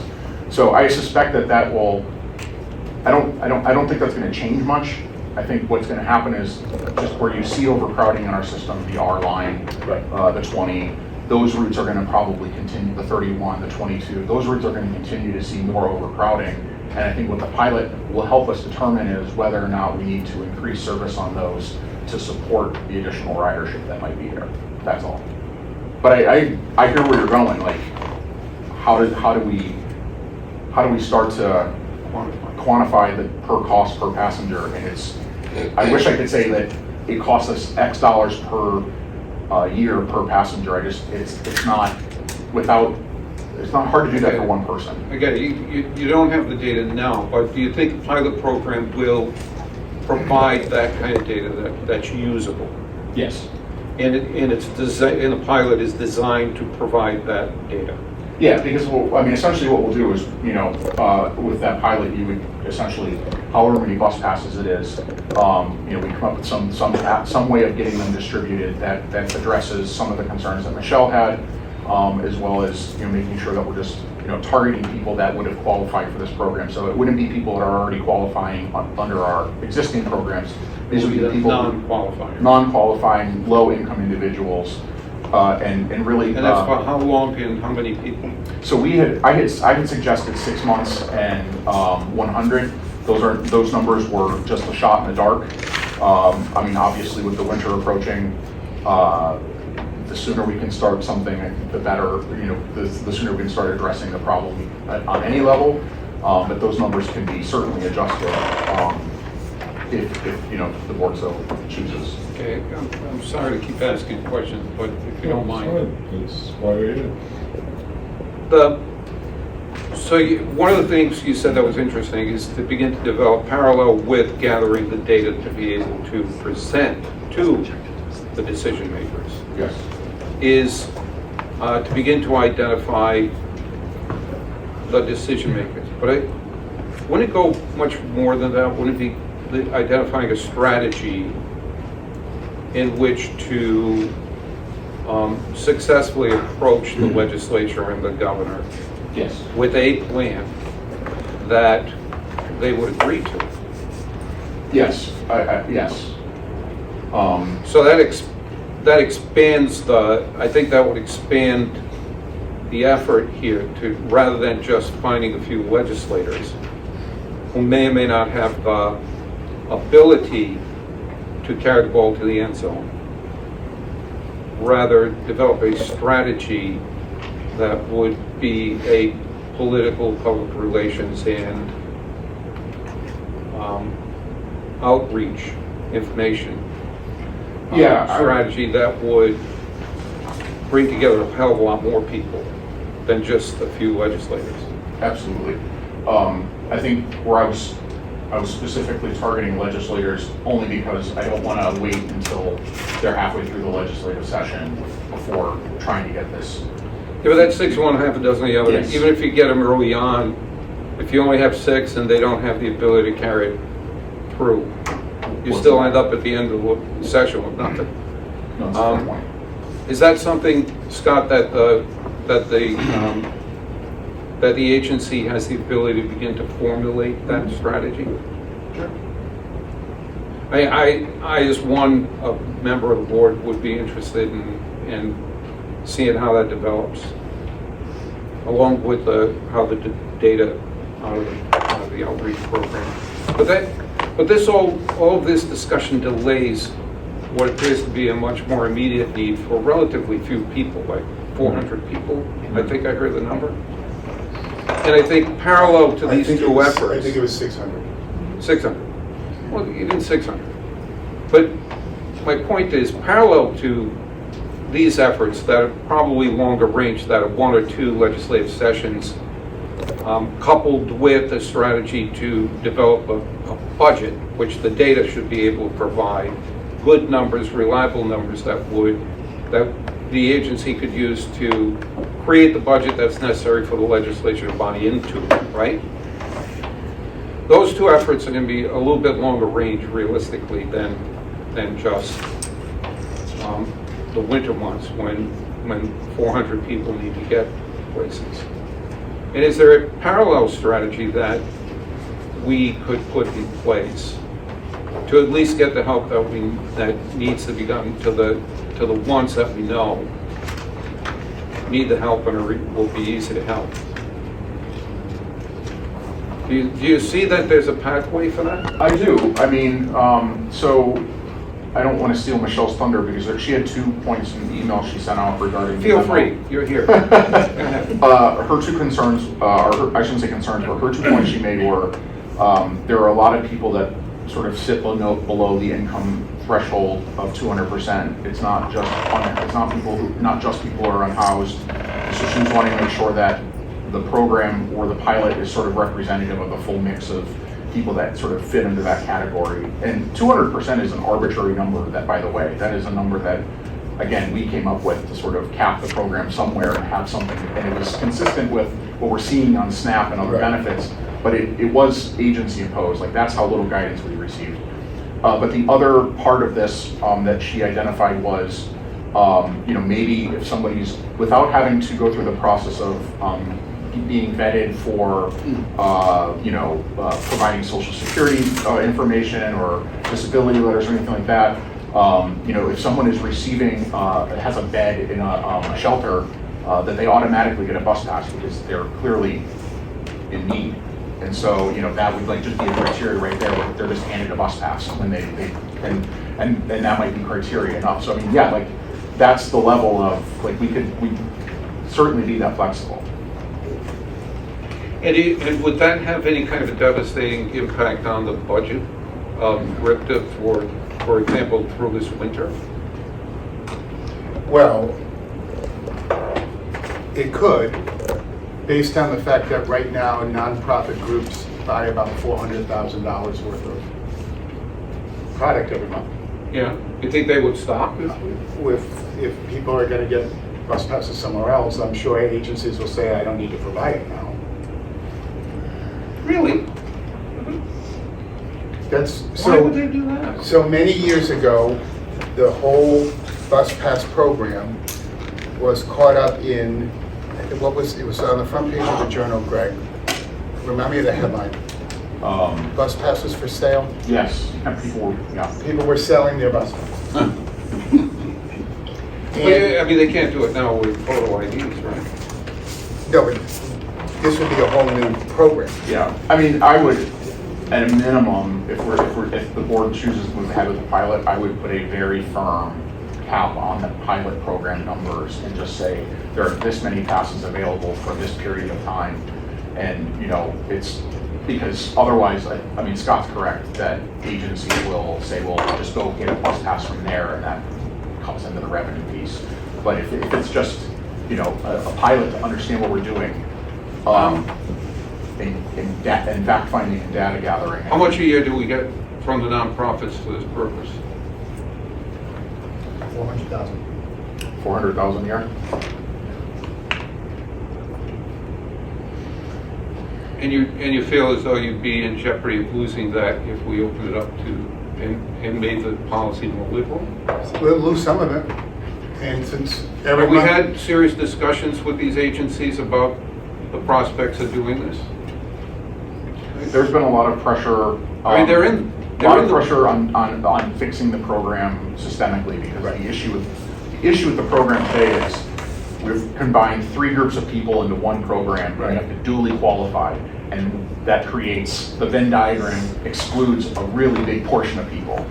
So I suspect that will, I don't think that's gonna change much. I think what's gonna happen is just where you see overcrowding in our system, the R line, the 20, those routes are gonna probably continue, the 31, the 22, those routes are gonna continue to see more overcrowding. And I think what the pilot will help us determine is whether or not we need to increase service on those to support the additional ridership that might be there. That's all. But I hear where you're going, like, how do we start to quantify the per cost per passenger? And I wish I could say that it costs us X dollars per year per passenger. It's not hard to do that for one person. Again, you don't have the data now, but do you think the pilot program will provide that kind of data that's usable? Yes. And it's designed, and the pilot is designed to provide that data. Yeah, because essentially what we'll do is, with that pilot, you would essentially, however many bus passes it is, we come up with some way of getting them distributed that addresses some of the concerns that Michelle had, as well as making sure that we're just targeting people that would have qualified for this program. So it wouldn't be people that are already qualifying under our existing programs. These would be the people non-qualifying, low-income individuals. And really, and that's for how long and how many people? So I had suggested 6 months and 100. Those numbers were just a shot in the dark. Obviously, with the winter approaching, the sooner we can start something, the better. The sooner we can start addressing the problem on any level. But those numbers can be certainly adjusted if the board so chooses. Okay, I'm sorry to keep asking questions, but if you don't mind. That's why we're here. One of the things you said that was interesting is to begin to develop parallel with gathering the data to be able to present to the decision makers. Yes. Is to begin to identify the decision makers. But wouldn't it go much more than that? Wouldn't it be identifying a strategy in which to successfully approach the legislature and the governor with a plan that they would agree to? Yes, yes. So that expands I think that would expand the effort here to, rather than just finding a few legislators who may or may not have the ability to carry the ball to the end zone, rather develop a strategy that would be a political, public relations, and outreach information strategy that would bring together a hell of a lot more people than just a few legislators. Absolutely. I think where I was specifically targeting legislators only because I don't want to wait until they're halfway through the legislative session before trying to get this. Yeah, but that's 6 of one, half a dozen of the other. Yes. Even if you get them early on, if you only have 6 and they don't have the ability to carry it through, you still end up at the end of the session with nothing. No, that's a fair point. Is that something, Scott, that the agency has the ability to begin to formulate that strategy? Sure. I as one member of the board would be interested in seeing how that develops, along with how the data out of the outreach program. But this all of this discussion delays what appears to be a much more immediate need for relatively few people, like 400 people. I think I heard the number. And I think parallel to these two efforts. I think it was 600. 600. Well, even 600. But my point is, parallel to these efforts that are probably longer range, that are 1 or 2 legislative sessions, coupled with a strategy to develop a budget, which the data should be able to provide good numbers, reliable numbers that would that the agency could use to create the budget that's necessary for the legislature to buy into, right? Those two efforts are going to be a little bit longer range realistically than just the winter months when 400 people need to get places. And is there a parallel strategy that we could put in place to at least get the help that needs to be done to the ones that we know need the help and will be easy to help? Do you see that there's a pathway for that? I do. I mean, so I don't want to steal Michelle's thunder because she had 2 points in the email she sent out regarding. Feel free, you're here. Her two concerns, or I shouldn't say concerns, but her 2 points she made were there are a lot of people that sort of sit below the income threshold of 200%. It's not just people who are unhoused. So she was wanting to make sure that the program or the pilot is sort of representative of the full mix of people that sort of fit into that category. And 200% is an arbitrary number, that, by the way. That is a number that, again, we came up with to sort of cap the program somewhere and have something. And it was consistent with what we're seeing on SNAP and other benefits, but it was agency imposed. Like, that's how little guidance we received. But the other part of this that she identified was, maybe if somebody's, without having to go through the process of being vetted for, providing Social Security information or disability letters or anything like that. If someone is receiving, has a bed in a shelter, that they automatically get a bus pass because they're clearly in need. And so, that would like just be a criteria right there where they're just handed a bus pass when and that might be criteria enough. So, I mean, yeah, like that's the level of, like, we certainly be that flexible. And would that have any kind of a devastating impact on the budget of RIPTA for example, through this winter? Well, it could, based on the fact that right now nonprofit groups buy about $400,000 worth of product every month. Yeah. You think they would stop? If people are going to get bus passes somewhere else, I'm sure agencies will say, I don't need to provide it now. Really? Why would they do that? So many years ago, the whole bus pass program was caught up in, it was on the front page of the Journal, Greg. Remind me of the headline. Bus passes for sale? Yes, and People were selling their bus passes. I mean, they can't do it now with photo IDs, right? No, but this would be a whole new program. Yeah, I mean, I would, at a minimum, if the board chooses to move ahead with the pilot, I would put a very firm cap on the pilot program numbers and just say there are this many passes available for this period of time. And, it's because otherwise, I mean, Scott's correct that agencies will say, well, just go get a bus pass from there, and that comes into the revenue piece. But if it's just, a pilot to understand what we're doing, in fact finding and data gathering. How much a year do we get from the nonprofits for this purpose? 400,000. 400,000 a year? And you feel as though you'd be in jeopardy of losing that if we opened it up to and made the policy more liberal? We'll lose some of it. And since every Have we month, had serious discussions with these agencies about the prospects of doing this? There's been a lot of pressure. I mean, they're in pressure on fixing the program systemically because the issue with the program today is we've combined 3 groups of people into one program. Right. You have to duly qualify, and that creates the Venn diagram excludes a really big portion of people.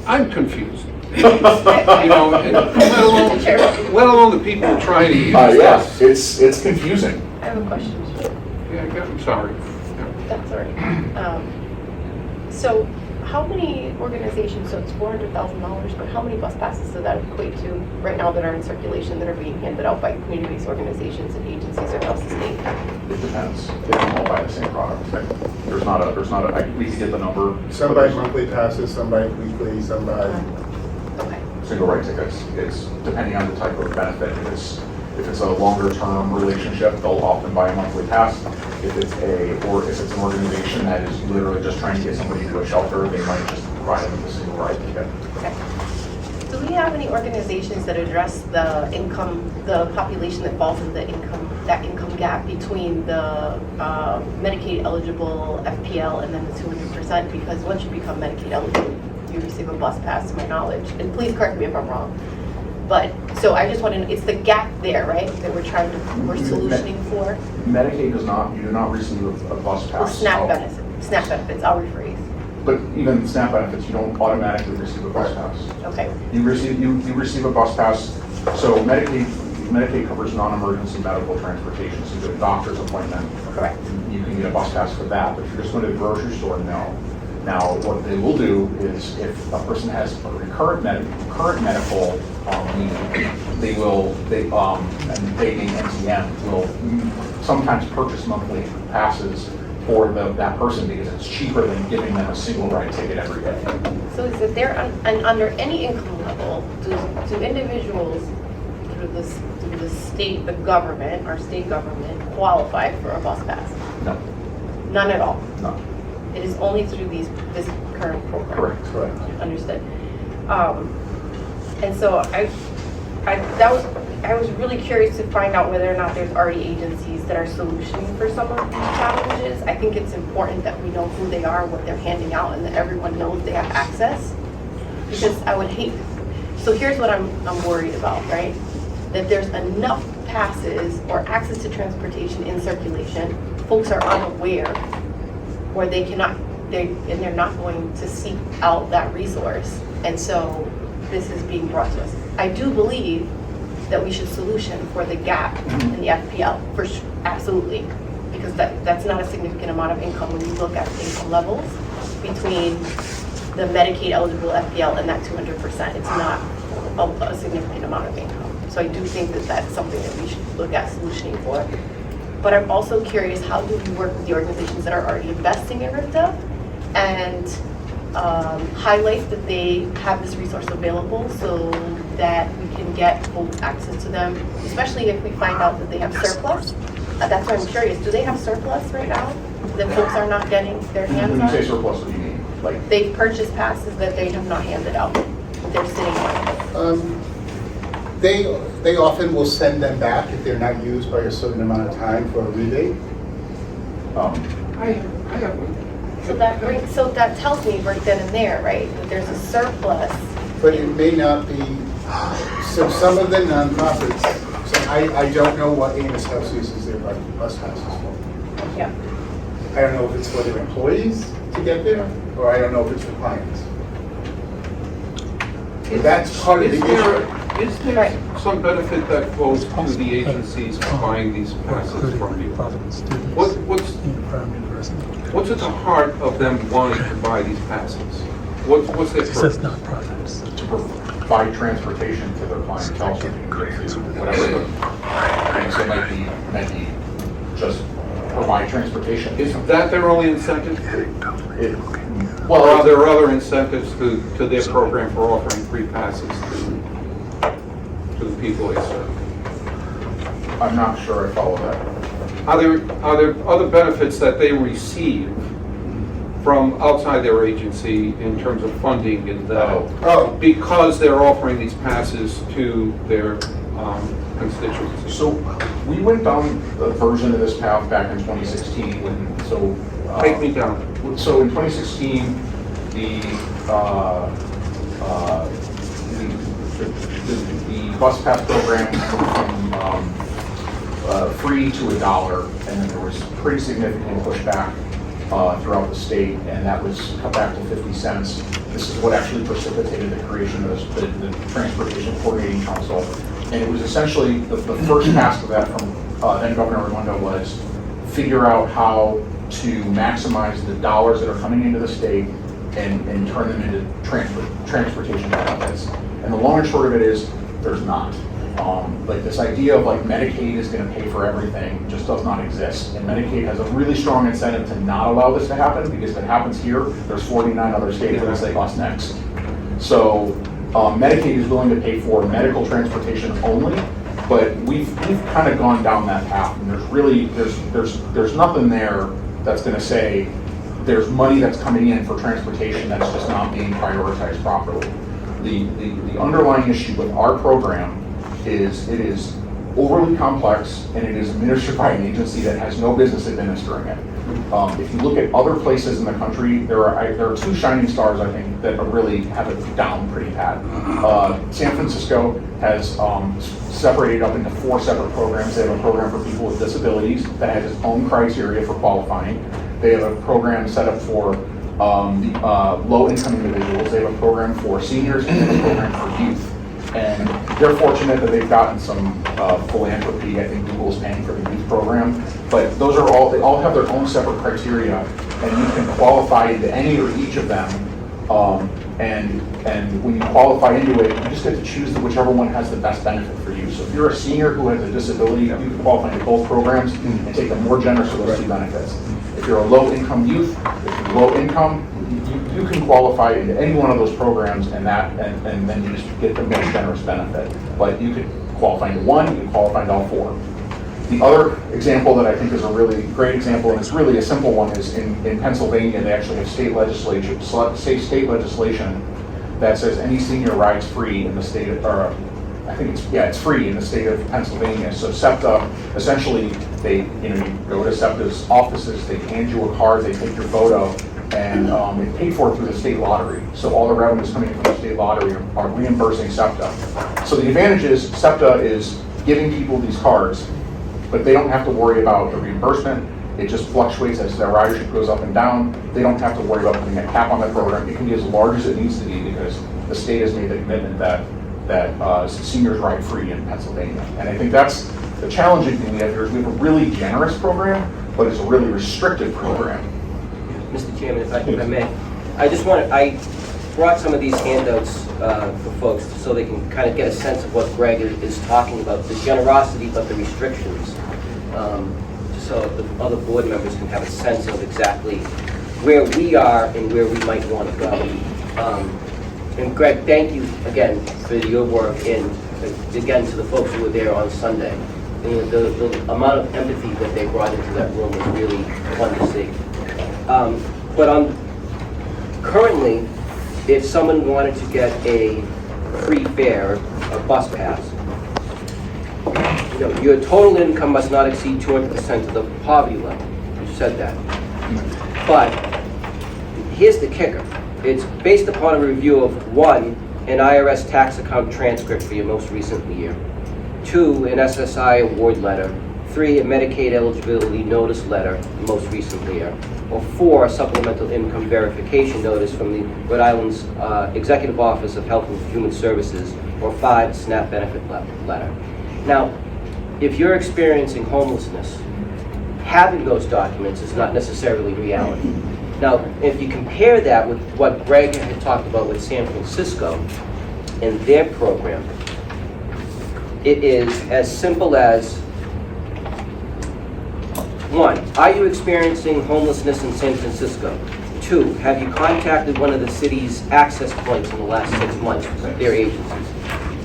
I'm confused. Let alone the people trying to use this. It's confusing. I have a question. Yeah, I'm sorry. That's all right. So how many organizations, so it's $400,000, but how many bus passes does that equate to right now that are in circulation that are being handed out by community-based organizations and agencies across the state? It depends. They don't all buy the same product. There's not a, we can get the number. some buy monthly passes, some buy weekly, some buy. Okay. single ride tickets. It's depending on the type of benefit. If it's a longer term relationship, they'll often buy a monthly pass. If it's an organization that is literally just trying to get somebody to a shelter, they might just provide them with a single ride ticket. Okay. Do we have any organizations that address the population that falls in that income gap between the Medicaid eligible FPL and then the 200%? Because once you become Medicaid eligible, you receive a bus pass, to my knowledge. And please correct me if I'm wrong. But, so I just want to know, it's the gap there, right, that we're solutioning for? Medicaid does not, you do not receive a bus pass. Well, SNAP benefits, I'll rephrase. But even SNAP benefits, you don't automatically receive a bus pass. Okay. You receive a bus pass. So Medicaid covers non-emergency medical transportation. So you get a doctor's appointment. Correct. You can get a bus pass for that. But if you're just going to the grocery store, no. Now, what they will do is, if a person has a current medical need, they and they being NTM will sometimes purchase monthly passes for that person because it's cheaper than giving them a single ride ticket every day. So is it there, and under any income level, do individuals through the state, the government, our state government, qualify for a bus pass? No. None at all? No. It is only through this current program? Correct. Understood. And so I was really curious to find out whether or not there's already agencies that are solutioning for some of these challenges. I think it's important that we know who they are, what they're handing out, and that everyone knows they have access. Because I would hate, so here's what I'm worried about, right? That there's enough passes or access to transportation in circulation, folks are unaware, or they're not going to seek out that resource. And so this is being brought to us. I do believe that we should solution for the gap in the FPL, absolutely, because that's not a significant amount of income when you look at income levels between the Medicaid eligible FPL and that 200%. It's not a significant amount of income. So I do think that that's something that we should look at solutioning for. But I'm also curious, how do we work with the organizations that are already investing in RIPTA and highlight that they have this resource available so that we can get folks access to them, especially if we find out that they have surplus. That's why I'm curious, do they have surplus right now that folks are not getting their hands on? When you say surplus, what do you mean? Like, They've purchased passes that they have not handed out. They're sitting on. They often will send them back if they're not used by a certain amount of time for a rebate. I have one. So that tells me right then and there, right, that there's a surplus. But it may not be, so some of the nonprofits, so I don't know what Amos House uses their bus passes for. Yeah. I don't know if it's for their employees to get there, or I don't know if it's for clients. That's part of the issue. Is there some benefit that flows to the agencies buying these passes from you? What's at the heart of them wanting to buy these passes? What's their purpose? to provide transportation to their clientele, so whatever the things they might be just provide transportation. Is that their only incentive? Well, Or are there other incentives to their program for offering free passes to the people they serve? I'm not sure I follow that. Are there other benefits that they receive from outside their agency in terms of funding and because they're offering these passes to their constituencies? So we went down a version of this path back in 2016 take me down. So in 2016, the bus pass program went from free to $1, and then there was pretty significant pushback throughout the state, and that was cut back to 50 cents. This is what actually precipitated the creation of the Transportation Coordinating Council. And it was essentially the first task of that from then Governor Raimondo was figure out how to maximize the dollars that are coming into the state and turn them into transportation benefits. And the long and short of it is there's not. Like this idea of like Medicaid is going to pay for everything just does not exist. And Medicaid has a really strong incentive to not allow this to happen, because if it happens here, there's 49 other states that will say us next. So Medicaid is willing to pay for medical transportation only, but we've kind of gone down that path, and there's nothing there that's going to say there's money that's coming in for transportation that's just not being prioritized properly. The underlying issue with our program is it is overly complex, and it is administered by an agency that has no business administering it. If you look at other places in the country, there are two shining stars, I think, that really have it down pretty bad. San Francisco has separated up into 4 separate programs. They have a program for people with disabilities that has its own criteria for qualifying. They have a program set up for low-income individuals. They have a program for seniors, and they have a program for youth. And they're fortunate that they've gotten some philanthropy. I think Google's paying for the youth program. But those are all, they all have their own separate criteria, and you can qualify into any or each of them. And when you qualify into it, you just get to choose whichever one has the best benefit for you. So if you're a senior who has a disability, you can qualify into both programs and take the more generous of those 2 benefits. If you're a low-income youth, if you're low income, you can qualify into any one of those programs, and then you just get the most generous benefit. But you could qualify into one, you can qualify into all 4. The other example that I think is a really great example, and it's really a simple one, is in Pennsylvania. They actually have state legislation that says any senior rides free in the state of, or I think it's free in the state of Pennsylvania. So SEPTA, essentially, you go to SEPTA's offices, they hand you a card, they take your photo, and it's paid for through the state lottery. So all the revenues coming from the state lottery are reimbursing SEPTA. So the advantage is SEPTA is giving people these cards, but they don't have to worry about the reimbursement. It just fluctuates as their ridership goes up and down. They don't have to worry about putting a cap on the program. It can be as large as it needs to be because the state has made the commitment that seniors ride free in Pennsylvania. And I think that's the challenging thing we have here is we have a really generous program, but it's a really restrictive program. Mr. Chairman, if I may, I brought some of these handouts for folks so they can kind of get a sense of what Greg is talking about, the generosity but the restrictions, so the other board members can have a sense of exactly where we are and where we might want to go. And Greg, thank you again for your work, and again to the folks who were there on Sunday. The amount of empathy that they brought into that room was really fun to see. But currently, if someone wanted to get a free fare, a bus pass, your total income must not exceed 200% of the poverty level. You said that. But here's the kicker. It's based upon a review of 1, an IRS tax account transcript for your most recent year, 2, an SSI award letter, 3, a Medicaid eligibility notice letter, most recent year, or 4, a supplemental income verification notice from the Rhode Island's Executive Office of Health and Human Services, or 5, a SNAP benefit letter. Now, if you're experiencing homelessness, having those documents is not necessarily reality. Now, if you compare that with what Greg had talked about with San Francisco and their program, it is as simple as 1, are you experiencing homelessness in San Francisco? 2, have you contacted one of the city's access points in the last 6 months, their agencies?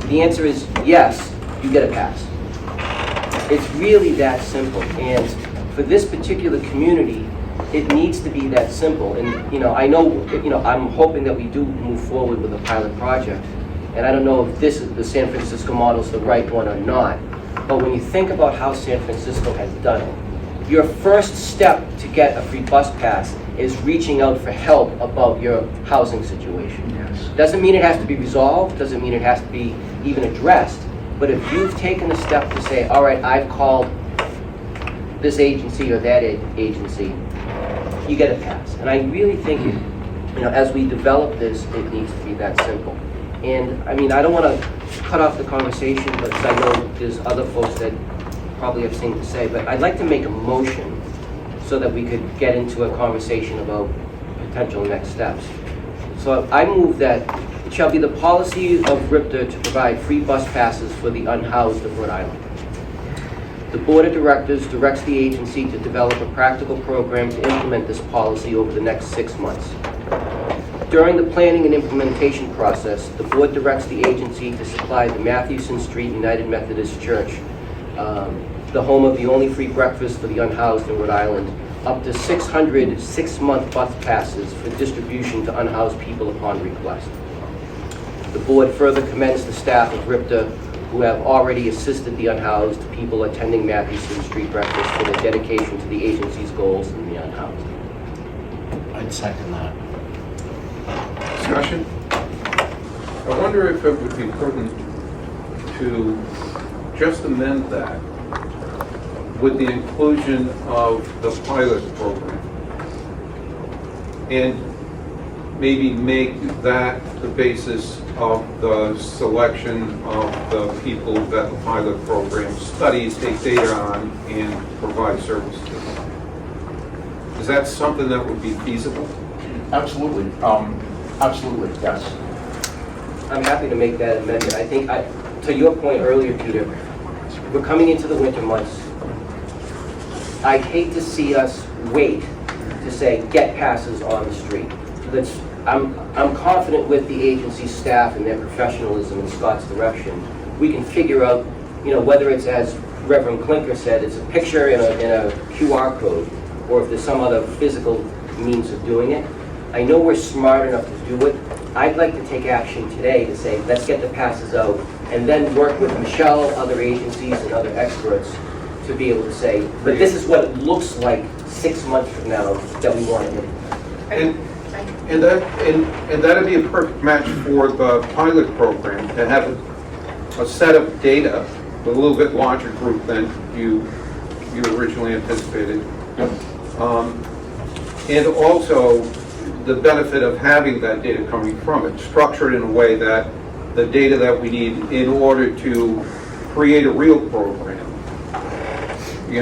The answer is yes, you get a pass. It's really that simple, and for this particular community, it needs to be that simple. And I know, I'm hoping that we do move forward with a pilot project, and I don't know if the San Francisco model is the right one or not, but when you think about how San Francisco has done it, your first step to get a free bus pass is reaching out for help about your housing situation. Yes. Doesn't mean it has to be resolved, doesn't mean it has to be even addressed, but if you've taken the step to say, all right, I've called this agency or that agency, you get a pass. And I really think, as we develop this, it needs to be that simple. And I mean, I don't want to cut off the conversation, but I know there's other folks that probably have things to say, but I'd like to make a motion so that we could get into a conversation about potential next steps. So I move that it shall be the policy of RIPTA to provide free bus passes for the unhoused of Rhode Island. The Board of Directors directs the agency to develop a practical program to implement this policy over the next 6 months. During the planning and implementation process, the board directs the agency to supply the Mathewson Street United Methodist Church, the home of the only free breakfast for the unhoused in Rhode Island, up to 600 6-month bus passes for distribution to unhoused people upon request. The board further commends the staff of RIPTA who have already assisted the unhoused people attending Mathewson Street breakfast for their dedication to the agency's goals in the unhoused. I'd second that. Discussion? I wonder if it would be prudent to just amend that with the inclusion of the pilot program and maybe make that the basis of the selection of the people that the pilot program studies, take data on, and provide service to. Is that something that would be feasible? Absolutely. Absolutely, yes. I'm happy to make that amendment. I think, to your point earlier, Peter, we're coming into the winter months. I'd hate to see us wait to say, get passes on the street. I'm confident with the agency staff and their professionalism and Scott's direction. We can figure out, whether it's, as Reverend Klinker said, it's a picture in a QR code, or if there's some other physical means of doing it. I know we're smart enough to do it. I'd like to take action today to say, let's get the passes out, and then work with Michelle, other agencies, and other experts to be able to say, but this is what it looks like 6 months from now that we want to implement. And that'd be a perfect match for the pilot program, to have a set of data with a little bit larger group than you originally anticipated. And also the benefit of having that data coming from it, structured in a way that the data that we need in order to create a real program. I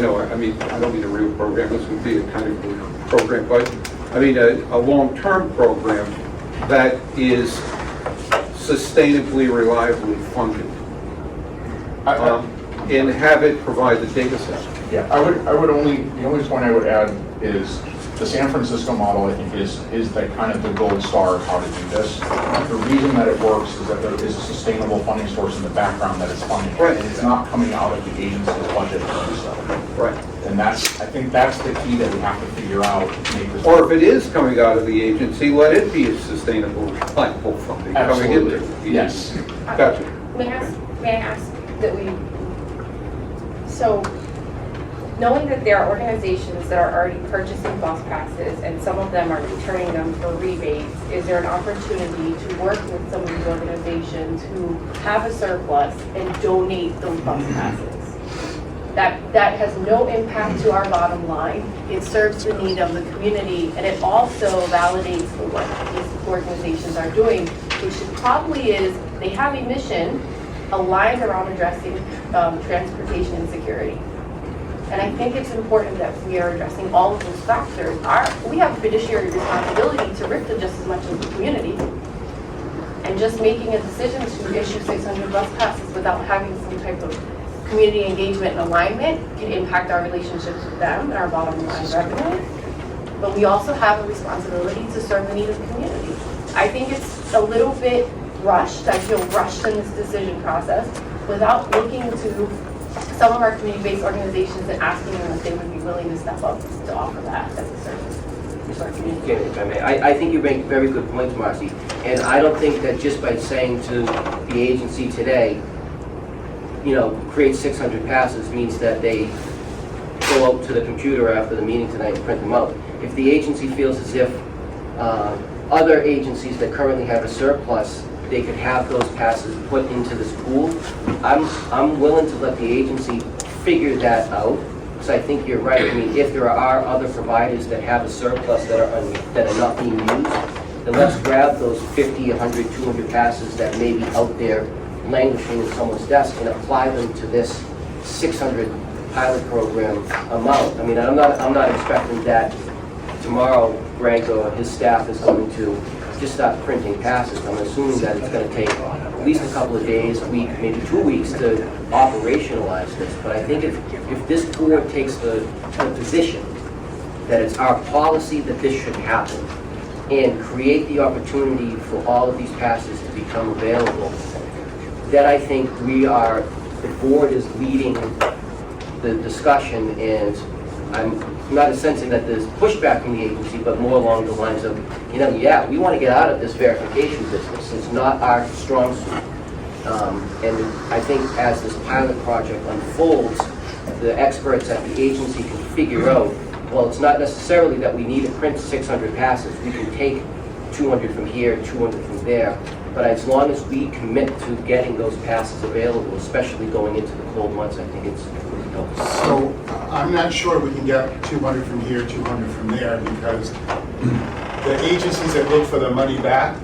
don't mean a real program, this would be a kind of program, but I mean a long-term program that is sustainably, reliably funded. And have it provide the data set. Yeah, the only point I would add is the San Francisco model, I think, is the kind of the gold star of how to do this. The reason that it works is that there is a sustainable funding source in the background that is funding it. Right. And it's not coming out of the agency's budget to do so. Right. And I think that's the key that we have to figure out to make this Or work. if it is coming out of the agency, let it be a sustainable, reliable funding coming into Absolutely, it. yes. Gotcha. May I ask that so knowing that there are organizations that are already purchasing bus passes and some of them are returning them for rebates, is there an opportunity to work with some of these organizations who have a surplus and donate those bus passes? That has no impact to our bottom line. It serves the need of the community, and it also validates what these organizations are doing, which probably is they have a mission aligned around addressing transportation insecurity. And I think it's important that we are addressing all of those factors. We have fiduciary responsibility to RIPTA just as much as the community. And just making a decision to issue 600 bus passes without having some type of community engagement and alignment can impact our relationships with them and our bottom line revenue. But we also have a responsibility to serve the need of the community. I think it's a little bit rushed. I feel rushed in this decision process without looking to some of our community-based organizations and asking them if they would be willing to step up to offer that as a service. If I may, I think you make very good points, Marcy. And I don't think that just by saying to the agency today, create 600 passes means that they go out to the computer after the meeting tonight and print them out. If the agency feels as if other agencies that currently have a surplus, they could have those passes put into this pool, I'm willing to let the agency figure that out. So I think you're right. I mean, if there are other providers that have a surplus that are not being used, then let's grab those 50, 100, 200 passes that may be out there languishing in someone's desk and apply them to this 600 pilot program amount. I mean, I'm not expecting that tomorrow Greg or his staff is going to just start printing passes. I'm assuming that it's going to take at least a couple of days, a week, maybe 2 weeks to operationalize this. But I think if this board takes the position that it's our policy that this should happen, and create the opportunity for all of these passes to become available, then I think the board is leading the discussion, and I'm not sensing that there's pushback from the agency, but more along the lines of, yeah, we want to get out of this verification business. It's not our strong suit. And I think as this pilot project unfolds, the experts at the agency can figure out, well, it's not necessarily that we need to print 600 passes. We can take 200 from here, 200 from there. But as long as we commit to getting those passes available, especially going into the cold months, I think it's really helpful. So I'm not sure we can get 200 from here, 200 from there, because the agencies that look for the money back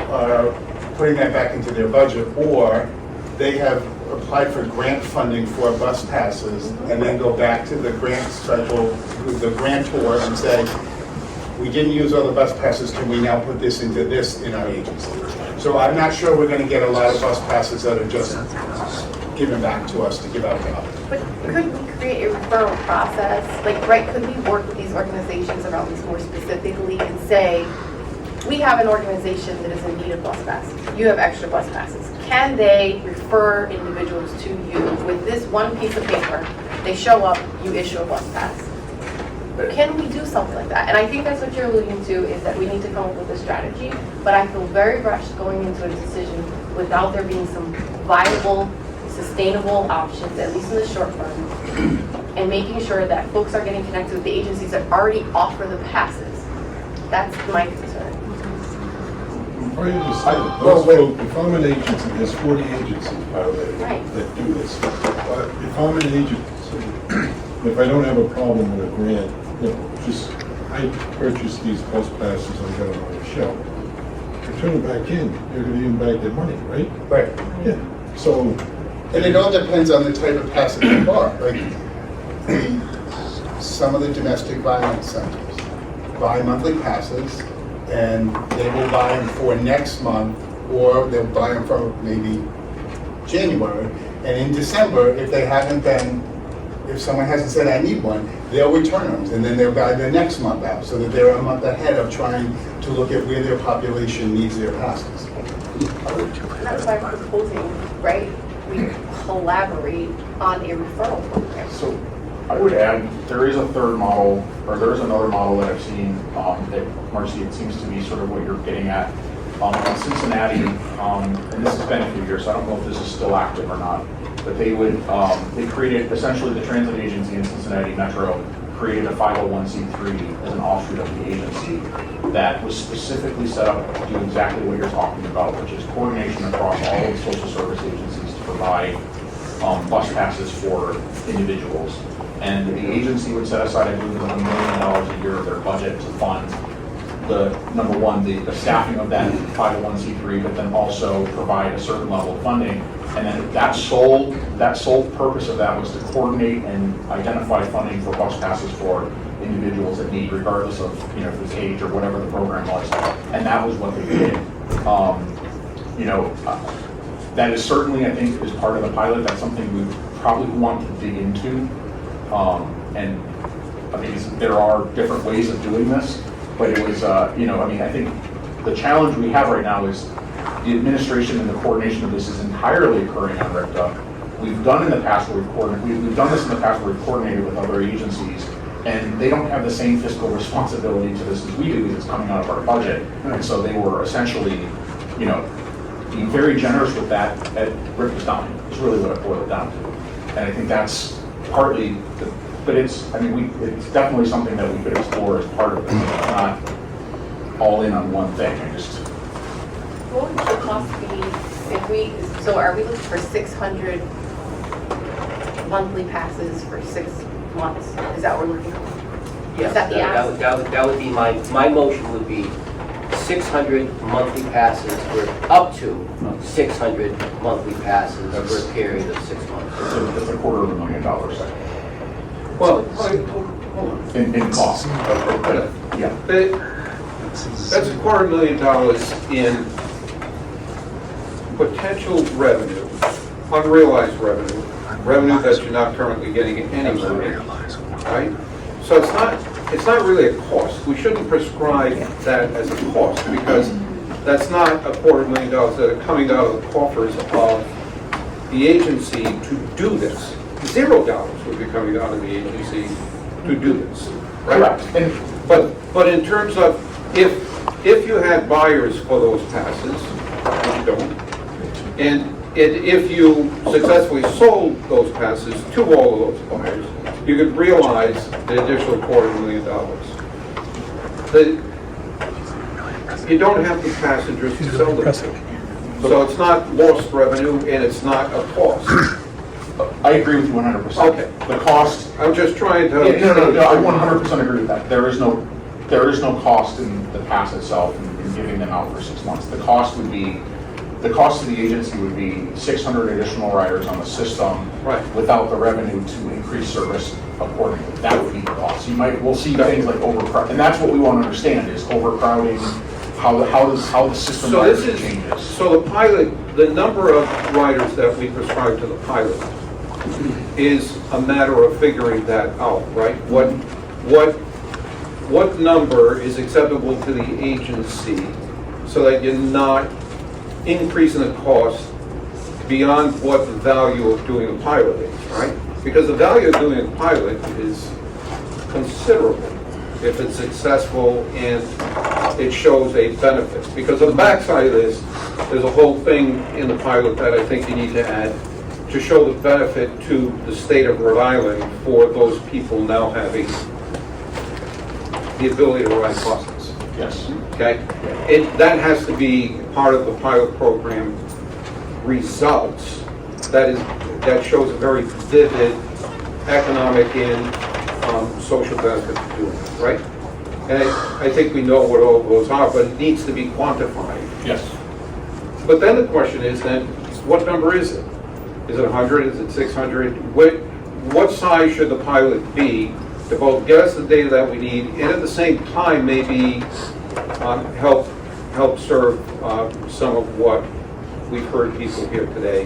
are putting that back into their budget, or they have applied for grant funding for bus passes and then go back to the grant schedule, the grantor, and say, we didn't use all the bus passes, can we now put this into this in our agency? So I'm not sure we're going to get a lot of bus passes that are just given back to us to give out to others. But could we create a referral process? Like, right, could we work with these organizations around this more specifically and say, we have an organization that is in need of bus passes. You have extra bus passes. Can they refer individuals to you with this one piece of paper? They show up, you issue a bus pass. Can we do something like that? And I think that's what you're alluding to, is that we need to come up with a strategy, but I feel very rushed going into a decision without there being some viable, sustainable options, at least in the short run, and making sure that folks are getting connected with the agencies that already offer the passes. That's my concern. Probably just say that those folks, if I'm an agency, there's 40 agencies, by the way, Right. that do this. But if I'm an agency, if I don't have a problem with a grant, I purchase these bus passes and get them on the shelf. I turn them back in, they're gonna give them back their money, right? Right. Yeah, so. And it all depends on the type of passes you bought. Like, some of the domestic violence centers buy monthly passes, and they will buy them for next month, or they'll buy them for maybe January. And in December, if someone hasn't said, I need one, they'll return them, and then they'll buy the next month out, so that they're a month ahead of trying to look at where their population needs their passes. That's why I'm proposing, right, we collaborate on a referral program. So I would add, there is a third model, or there is another model that I've seen, that, Marcy, it seems to be sort of what you're getting at. In Cincinnati, and this has been a few years, so I don't know if this is still active or not, but they created, essentially the transit agency in Cincinnati Metro created a 501c3 as an offshoot of the agency that was specifically set up to do exactly what you're talking about, which is coordination across all of the social service agencies to provide bus passes for individuals. And the agency would set aside, I believe, $1 million a year of their budget to fund the the staffing of that 501c3, but then also provide a certain level of funding. And then that sole purpose of that was to coordinate and identify funding for bus passes for individuals that need, regardless of the age or whatever the program was. And that was what they did. That is certainly, I think, is part of the pilot. That's something we probably want to dig into. And I mean, there are different ways of doing this, but it was, I think the challenge we have right now is the administration and the coordination of this is entirely occurring on RIPTA. We've done in the past where we've done this in the past where we've coordinated with other agencies, and they don't have the same fiscal responsibility to this as we do, because it's coming out of our budget. And so they were essentially, being very generous with that at RIPTA's time. It's really what it boiled down to. And I think that's partly, but it's definitely something that we could explore as part of it. It's not all in on one thing. What would the cost be so are we looking for 600 monthly passes for 6 months? Is that what we're looking for? Yes, Is that the ask? that would be my motion would be 600 monthly passes for up to 600 monthly passes for a period of 6 months. It's a $250,000 second. Well, In cost. Yeah. that's $250,000 in potential revenue, unrealized revenue that you're not currently getting anywhere, right? So it's not it's not really a cost. We shouldn't prescribe that as a cost, because that's not $250,000 that are coming out of the coffers of the agency to do this. $0 would be coming out of the agency to do this, right? Correct. And But in terms of, if you had buyers for those passes, which you don't, and if you successfully sold those passes to all of those buyers, you could realize the additional $250,000. You don't have the passengers to sell them. So it's not lost revenue and it's not a cost. I agree with you 100%. Okay. The cost, I'm just trying to. yeah, no, I 100% agree with that. There is no cost in the pass itself in giving them out for 6 months. The cost to the agency would be 600 additional riders on the system. Right. Without the revenue to increase service accordingly. That would be the cost. We'll see things like overcrowding, and that's what we want to understand is overcrowding, how the system So this is, changes. so the pilot, the number of riders that we prescribe to the pilot is a matter of figuring that out, right? What number is acceptable to the agency so that you're not increasing the cost beyond what the value of doing a pilot is, right? Because the value of doing a pilot is considerable if it's successful and it shows a benefit. Because on the backside of this, there's a whole thing in the pilot that I think you need to add to show the benefit to the state of Rhode Island for those people now having the ability to ride buses. Yes. Okay? That has to be part of the pilot program results. That shows a very vivid economic and social benefit to doing it, right? And I think we know what all those are, but it needs to be quantified. Yes. But then the question is then, what number is it? Is it 100? Is it 600? What size should the pilot be to both get us the data that we need and at the same time maybe help serve some of what we've heard people here today?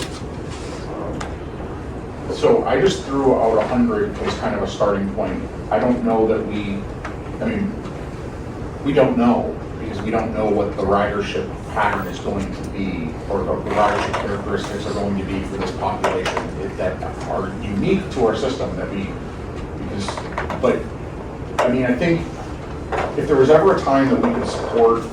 So I just threw out 100 as kind of a starting point. I don't know that we don't know, because we don't know what the ridership pattern is going to be, or the ridership characteristics are going to be for this population that are unique to our system I think if there was ever a time that we could support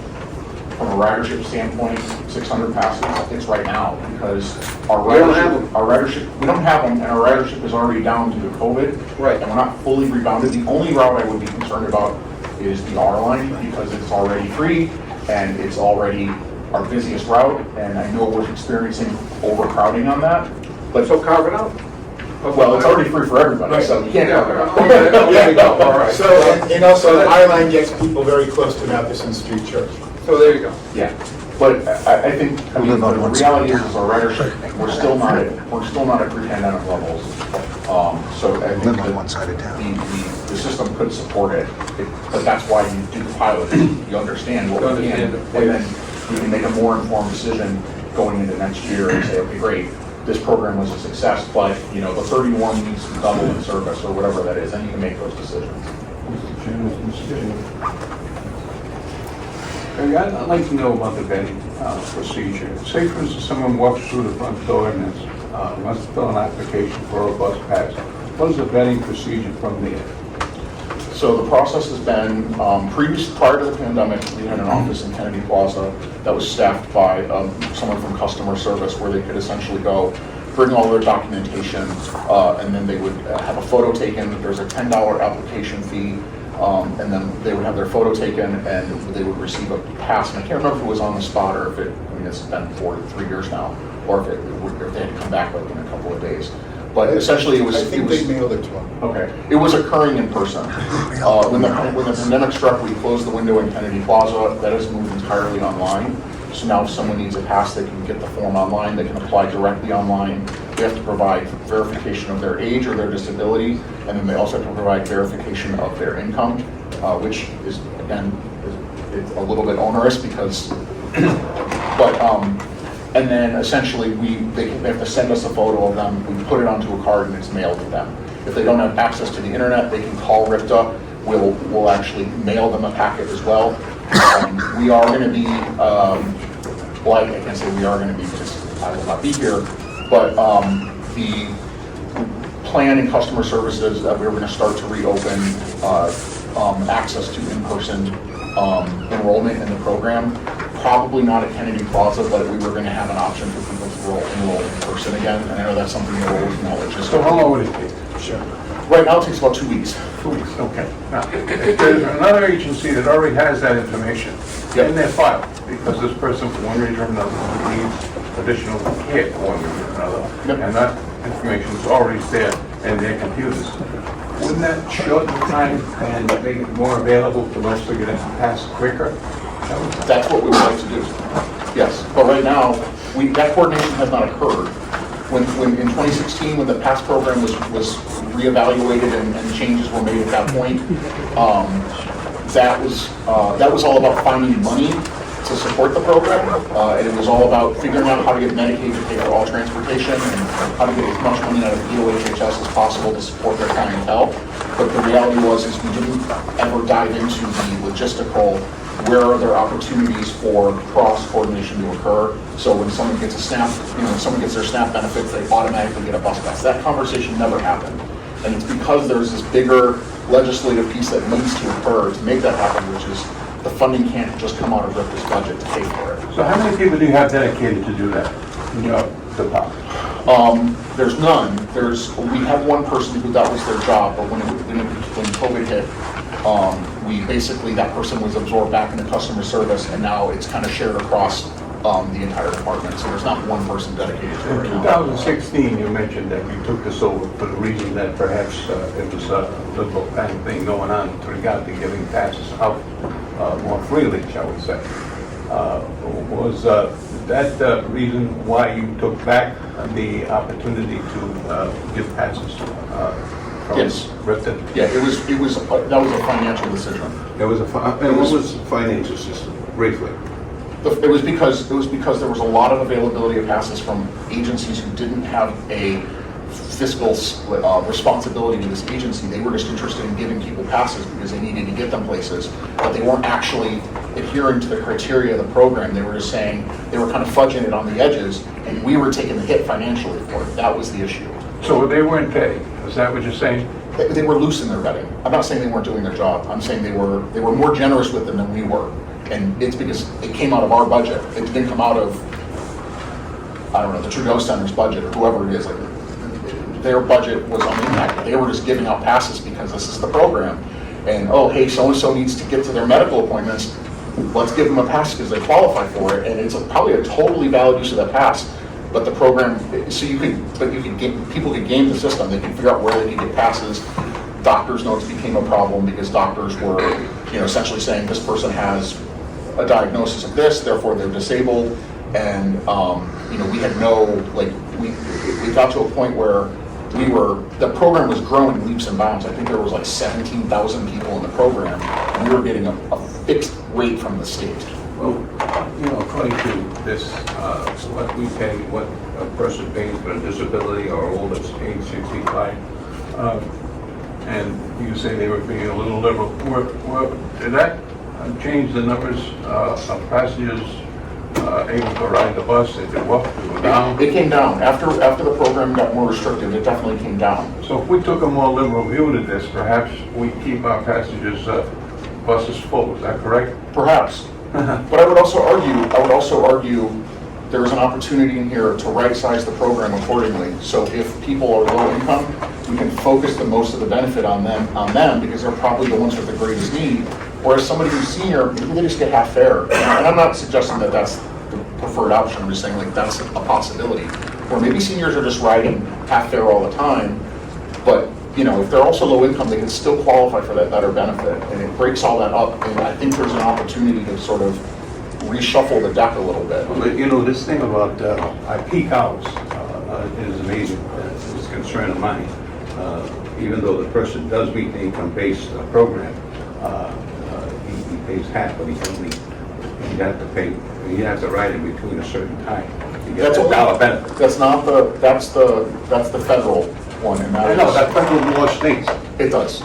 from a ridership standpoint, 600 passes, it's right now, because our ridership, we don't have them, and our ridership is already down due to COVID. Right. And we're not fully rebounded. The only route I would be concerned about is the R line, because it's already free, and it's already our busiest route, and I know we're experiencing overcrowding on that. But So carve it out. well, it's already free for everybody, so you can't carve it out. There you go, all right. So, and also, the I line gets people very close to Matheson Street Church. So there you go. Yeah, but I think the reality is our ridership, we're still not at pre-pandemic levels. So I think that the system could support it, but that's why you do the pilot. You understand what we can, and then we can make a more informed decision going into next year and say, okay, great, this program was a success, but the 31 needs to double in service or whatever that is, and you can make those decisions. I'd like to know about the vetting procedure. Say, for instance, someone walks through the front door and wants to fill an application for a bus pass. What is the vetting procedure from there? So the process has been, prior to the pandemic, we had an office in Kennedy Plaza that was staffed by someone from customer service, where they could essentially go, bring all their documentation, and then they would have a photo taken. There's a $10 application fee. And then they would have their photo taken and they would receive a pass. And I can't remember if it was on the spot or if it's been 3 years now, or if they had to come back like in a couple of days. But essentially it was... I think they mailed it to them. Okay. It was occurring in person. When the pandemic struck, we closed the window in Kennedy Plaza. That has moved entirely online. So now if someone needs a pass, they can get the form online. They can apply directly online. They have to provide verification of their age or their disability, and then they also have to provide verification of their income, which is, again, it's a little bit onerous because, and then essentially they have to send us a photo of them. We put it onto a card and it's mailed to them. If they don't have access to the internet, they can call RIPTA. we'll actually mail them a packet as well. We are going to be, well, I can't say we are going to be because I will not be here, but the plan in customer services that we're going to start to reopen access to in-person enrollment in the program. Probably not at Kennedy Plaza, but we were going to have an option for people to enroll in person again. And I know that's something that always acknowledges. So how long would it take? Sure. Right now it takes about 2 weeks. 2 weeks, okay. Now, if there's another agency that already has that information in their file, because this person, for one reason or another, needs additional care for one reason or another, and that information is already there in their computers, wouldn't that shorten the time and make it more available for us to get it passed quicker? That's what we would like to do. Yes, but right now, that coordination has not occurred. When in 2016, when the PASS program was reevaluated and changes were made at that point, that was all about finding money to support the program, and it was all about figuring out how to get Medicaid to pay for all transportation and how to get as much money out of EOHHS as possible to support their clientele. But the reality was is we didn't ever dive into the logistical, where are there opportunities for cross-coordination to occur. So when someone gets a SNAP, when someone gets their SNAP benefits, they automatically get a bus pass. That conversation never happened. And it's because there's this bigger legislative piece that needs to occur to make that happen, which is the funding can't just come out of RIPTA's budget to pay for it. So how many people do you have dedicated to do that in your department? There's none. We have one person who that was their job, but when COVID hit, that person was absorbed back into customer service, and now it's kind of shared across the entire department. So there's not one person dedicated to it. In 2016, you mentioned that you took this over for the reason that perhaps it was a liberal kind of thing going on with regard to giving passes out more freely, shall we say. Was that the reason why you took back the opportunity to give passes from Yes. RIPTA? Yeah, that was a financial decision. And what was the financial system, briefly? It was because there was a lot of availability of passes from agencies who didn't have a fiscal responsibility to this agency. They were just interested in giving people passes because they needed to get them places, but they weren't actually adhering to the criteria of the program. They were just saying, they were kind of fudging it on the edges, and we were taking the hit financially for it. That was the issue. So they weren't paid, is that what you're saying? They were loose in their vetting. I'm not saying they weren't doing their job. I'm saying they were more generous with them than we were. And it's because it came out of our budget. It didn't come out of, I don't know, the Trudeau Center's budget or whoever it is. Like, their budget was unimpacted. They were just giving out passes because this is the program. And, oh, hey, so-and-so needs to get to their medical appointments. Let's give them a pass because they qualify for it. And it's probably a totally valid use of that pass. But the program, so people could game the system. They could figure out where they could get passes. Doctors' notes became a problem because doctors were, essentially saying this person has a diagnosis of this, therefore they're disabled. And, we had we got to a point where the program was growing leaps and bounds. I think there was like 17,000 people in the program, and we were getting a fixed rate from the state. Well, according to this, what we pay, what a person pays for a disability or older, age 65, and you say they were being a little liberal. Did that change the numbers of passengers able to ride the bus? Did it go up, did it go down? It came down. After the program got more restrictive, it definitely came down. So if we took a more liberal view to this, perhaps we keep our passengers' buses full, is that correct? Perhaps. But I would also argue there is an opportunity in here to right-size the program accordingly. So if people are low income, we can focus the most of the benefit on them because they're probably the ones with the greatest need. Whereas somebody who's senior, maybe they just get half fare. And I'm not suggesting that that's the preferred option. I'm just saying that's a possibility. Or maybe seniors are just riding half fare all the time, but if they're also low income, they can still qualify for that better benefit. And it breaks all that up. And I think there's an opportunity to sort of reshuffle the deck a little bit. Well, this thing about our peak hours is amazing. It's a concern of mine. Even though the person does meet the income-based program, he pays half, but he has to ride in between a certain time. He gets a dollar benefit. That's the federal one. And I know, that federal law states. It does.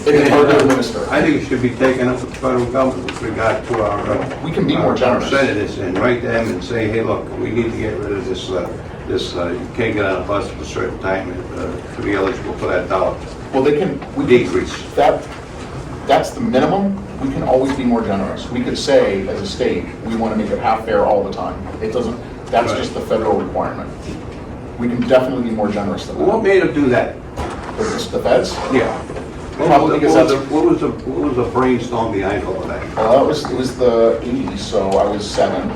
It is hard to administer. I think it should be taken up with the federal government with regard to our. We can be more generous. Our senators and write them and say, hey, look, we need to get rid of this, you can't get on a bus at a certain time to be eligible for that dollar Well, decrease. That's the minimum. We can always be more generous. We could say, as a state, we want to make it half fare all the time. It doesn't, that's just the federal requirement. We can definitely be more generous than that. What made them do that? The feds? Yeah. Probably because that's. What was the brainstorm behind all of that? Well, it was the 80s, so I was 7.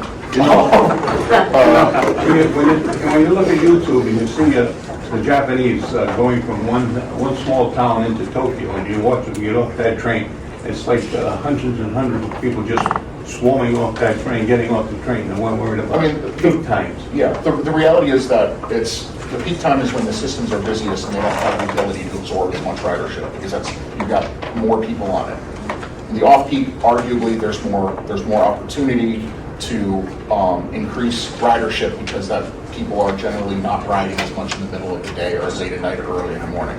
When you look at YouTube and you see the Japanese going from one small town into Tokyo, and you watch them get off that train, it's like hundreds and hundreds of people just swarming off that train, getting off the train, and we're worried about peak times. Yeah, the reality is that the peak time is when the systems are busiest and they don't have the ability to absorb as much ridership, because you've got more people on it. In the off-peak, arguably, there's more opportunity to increase ridership because that people are generally not riding as much in the middle of the day or late at night or early in the morning.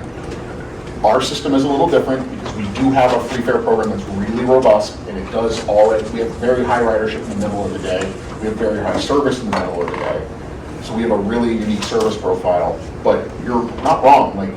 Our system is a little different because we do have a free fare program that's really robust, and it does already, we have very high ridership in the middle of the day, we have very high service in the middle of the day. So we have a really unique service profile, but you're not wrong, like,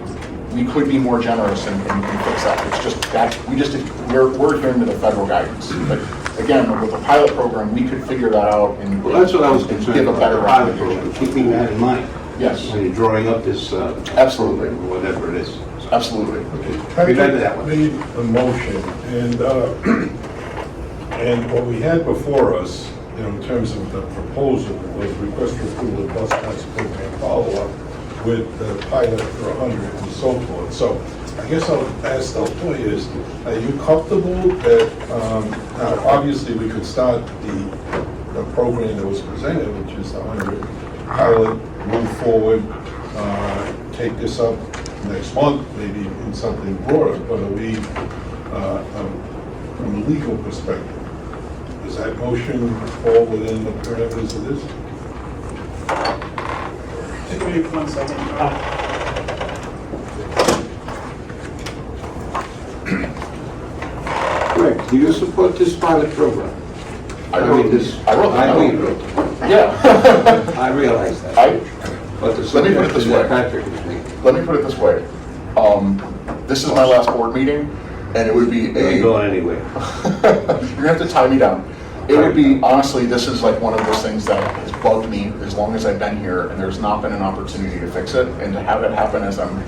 we could be more generous and fix that. It's just that, we're adhering to the federal guidance. But again, with the pilot program, we could figure that out and Well, that's what I was concerned give a about, better the pilot recommendation. program, keeping that in mind. Yes. When you're drawing up this Absolutely. program, or whatever it is. Absolutely. That one. Made a motion, and what we had before us, in terms of the proposal, was request for approval of bus pass program follow-up with the pilot for 100 and so forth. So I guess I'll ask Toya is, are you comfortable that, now obviously we could start the program that was presented, which is the 100 pilot, move forward, take this up next month, maybe in something broader, but are we, from a legal perspective, does that motion fall within the parameters of this? Wait 1 second. Greg, do you support this pilot program? I wrote know you wrote it. Yeah. I realize that. But the Let me put it this suggestion way. that Patrick is making. Let me put it this way. This is my last board meeting, and it would be You ain't going anywhere. You're gonna have to tie me down. It would be, honestly, this is like one of those things that has bugged me as long as I've been here, and there's not been an opportunity to fix it, and to have it happen as I'm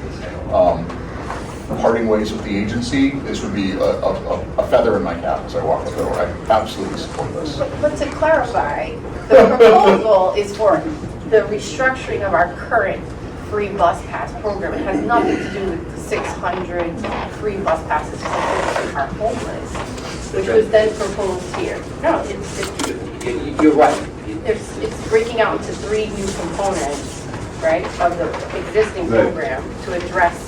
parting ways with the agency, this would be a feather in my cap as I walk the door. I absolutely support this. But to clarify, the proposal is for the restructuring of our current free bus pass program. It has nothing to do with the 600 free bus passes for those who are homeless, which was then proposed here. No, You're right. it's breaking out into 3 new components, right, of the existing Right. program to address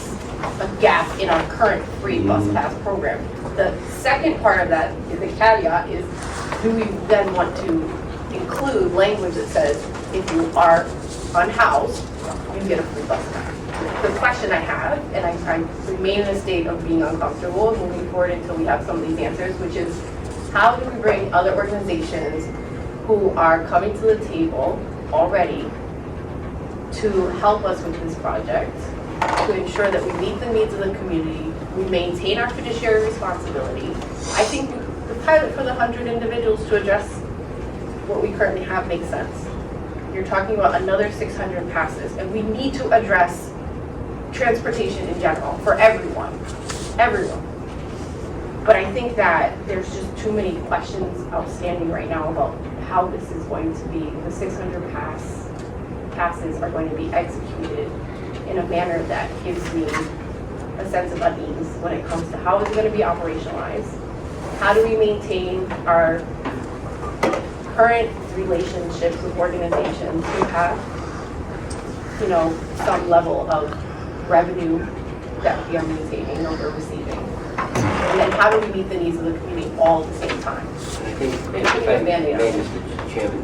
a gap in our current free bus pass program. The second part of that, the caveat, is do we then want to include language that says if you are unhoused, you get a free bus pass? The question I have, and I remain in a state of being uncomfortable moving forward until we have some of these answers, which is how do we bring other organizations who are coming to the table already to help us with this project, to ensure that we meet the needs of the community, we maintain our fiduciary responsibility. I think the pilot for the 100 individuals to address what we currently have makes sense. You're talking about another 600 passes, and we need to address transportation in general for everyone. But I think that there's just too many questions outstanding right now about how this is going to be. The 600 passes are going to be executed in a manner that gives me a sense of unease when it comes to how is it going to be operationalized? How do we maintain our current relationships with organizations who have, some level of revenue that we are maintaining or we're receiving? And then how do we meet the needs of the community all at the same time? I think, It should be a mandate. Mr. Chairman,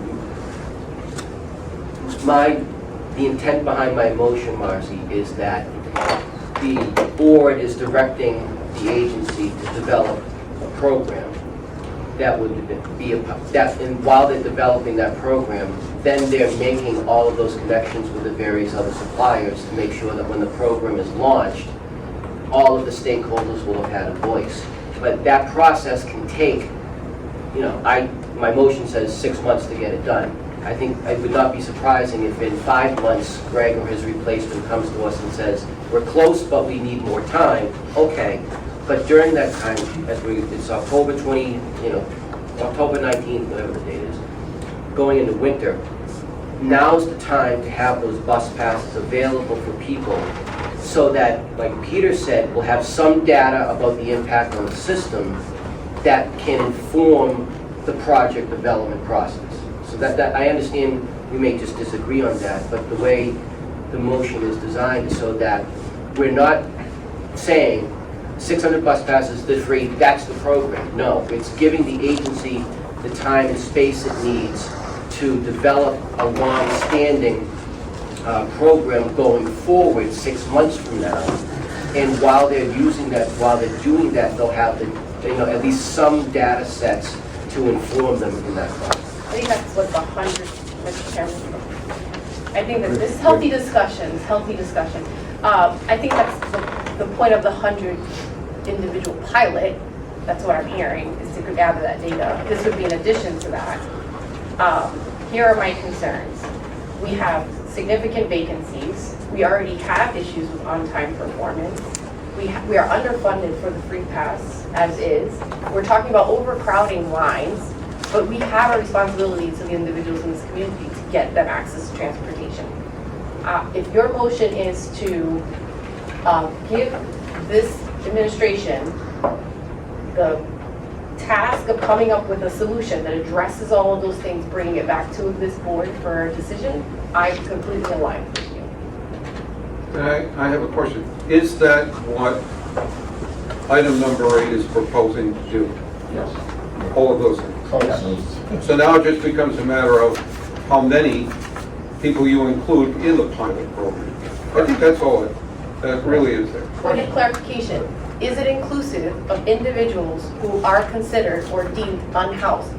the intent behind my motion, Marcy, is that the board is directing the agency to develop a program that would be and while they're developing that program, then they're making all of those connections with the various other suppliers to make sure that when the program is launched, all of the stakeholders will have had a voice. But that process can take, you know, my motion says 6 months to get it done. I think it would not be surprising if in 5 months, Greg or his replacement comes to us and says, we're close, but we need more time. Okay, but during that time, it's October 19th, whatever the date is, going into winter, now's the time to have those bus passes available for people so that, like Peter said, we'll have some data about the impact on the system that can inform the project development process. So that I understand we may just disagree on that, but the way the motion is designed is so that we're not saying 600 bus passes, the free, that's the program. No, it's giving the agency the time and space it needs to develop a long-standing program going forward 6 months from now. And while they're using that, while they're doing that, they'll have at least some data sets to inform them in that process. I think that's what the 100, Mr. Chairman. I think that this is healthy discussion. I think that's the point of the 100 individual pilot. That's what I'm hearing, is to gather that data. This would be in addition to that. Here are my concerns. We have significant vacancies. We already have issues with on-time performance. We are underfunded for the free pass as is. We're talking about overcrowding lines, but we have a responsibility to the individuals in this community to get them access to transportation. If your motion is to give this administration the task of coming up with a solution that addresses all of those things, bringing it back to this board for a decision, I completely align with you. I have a question. Is that what item number 8 is proposing to do? Yes. All of those things? So now it just becomes a matter of how many people you include in the pilot program. I think that's all that really is there. Point of clarification, is it inclusive of individuals who are considered or deemed unhoused,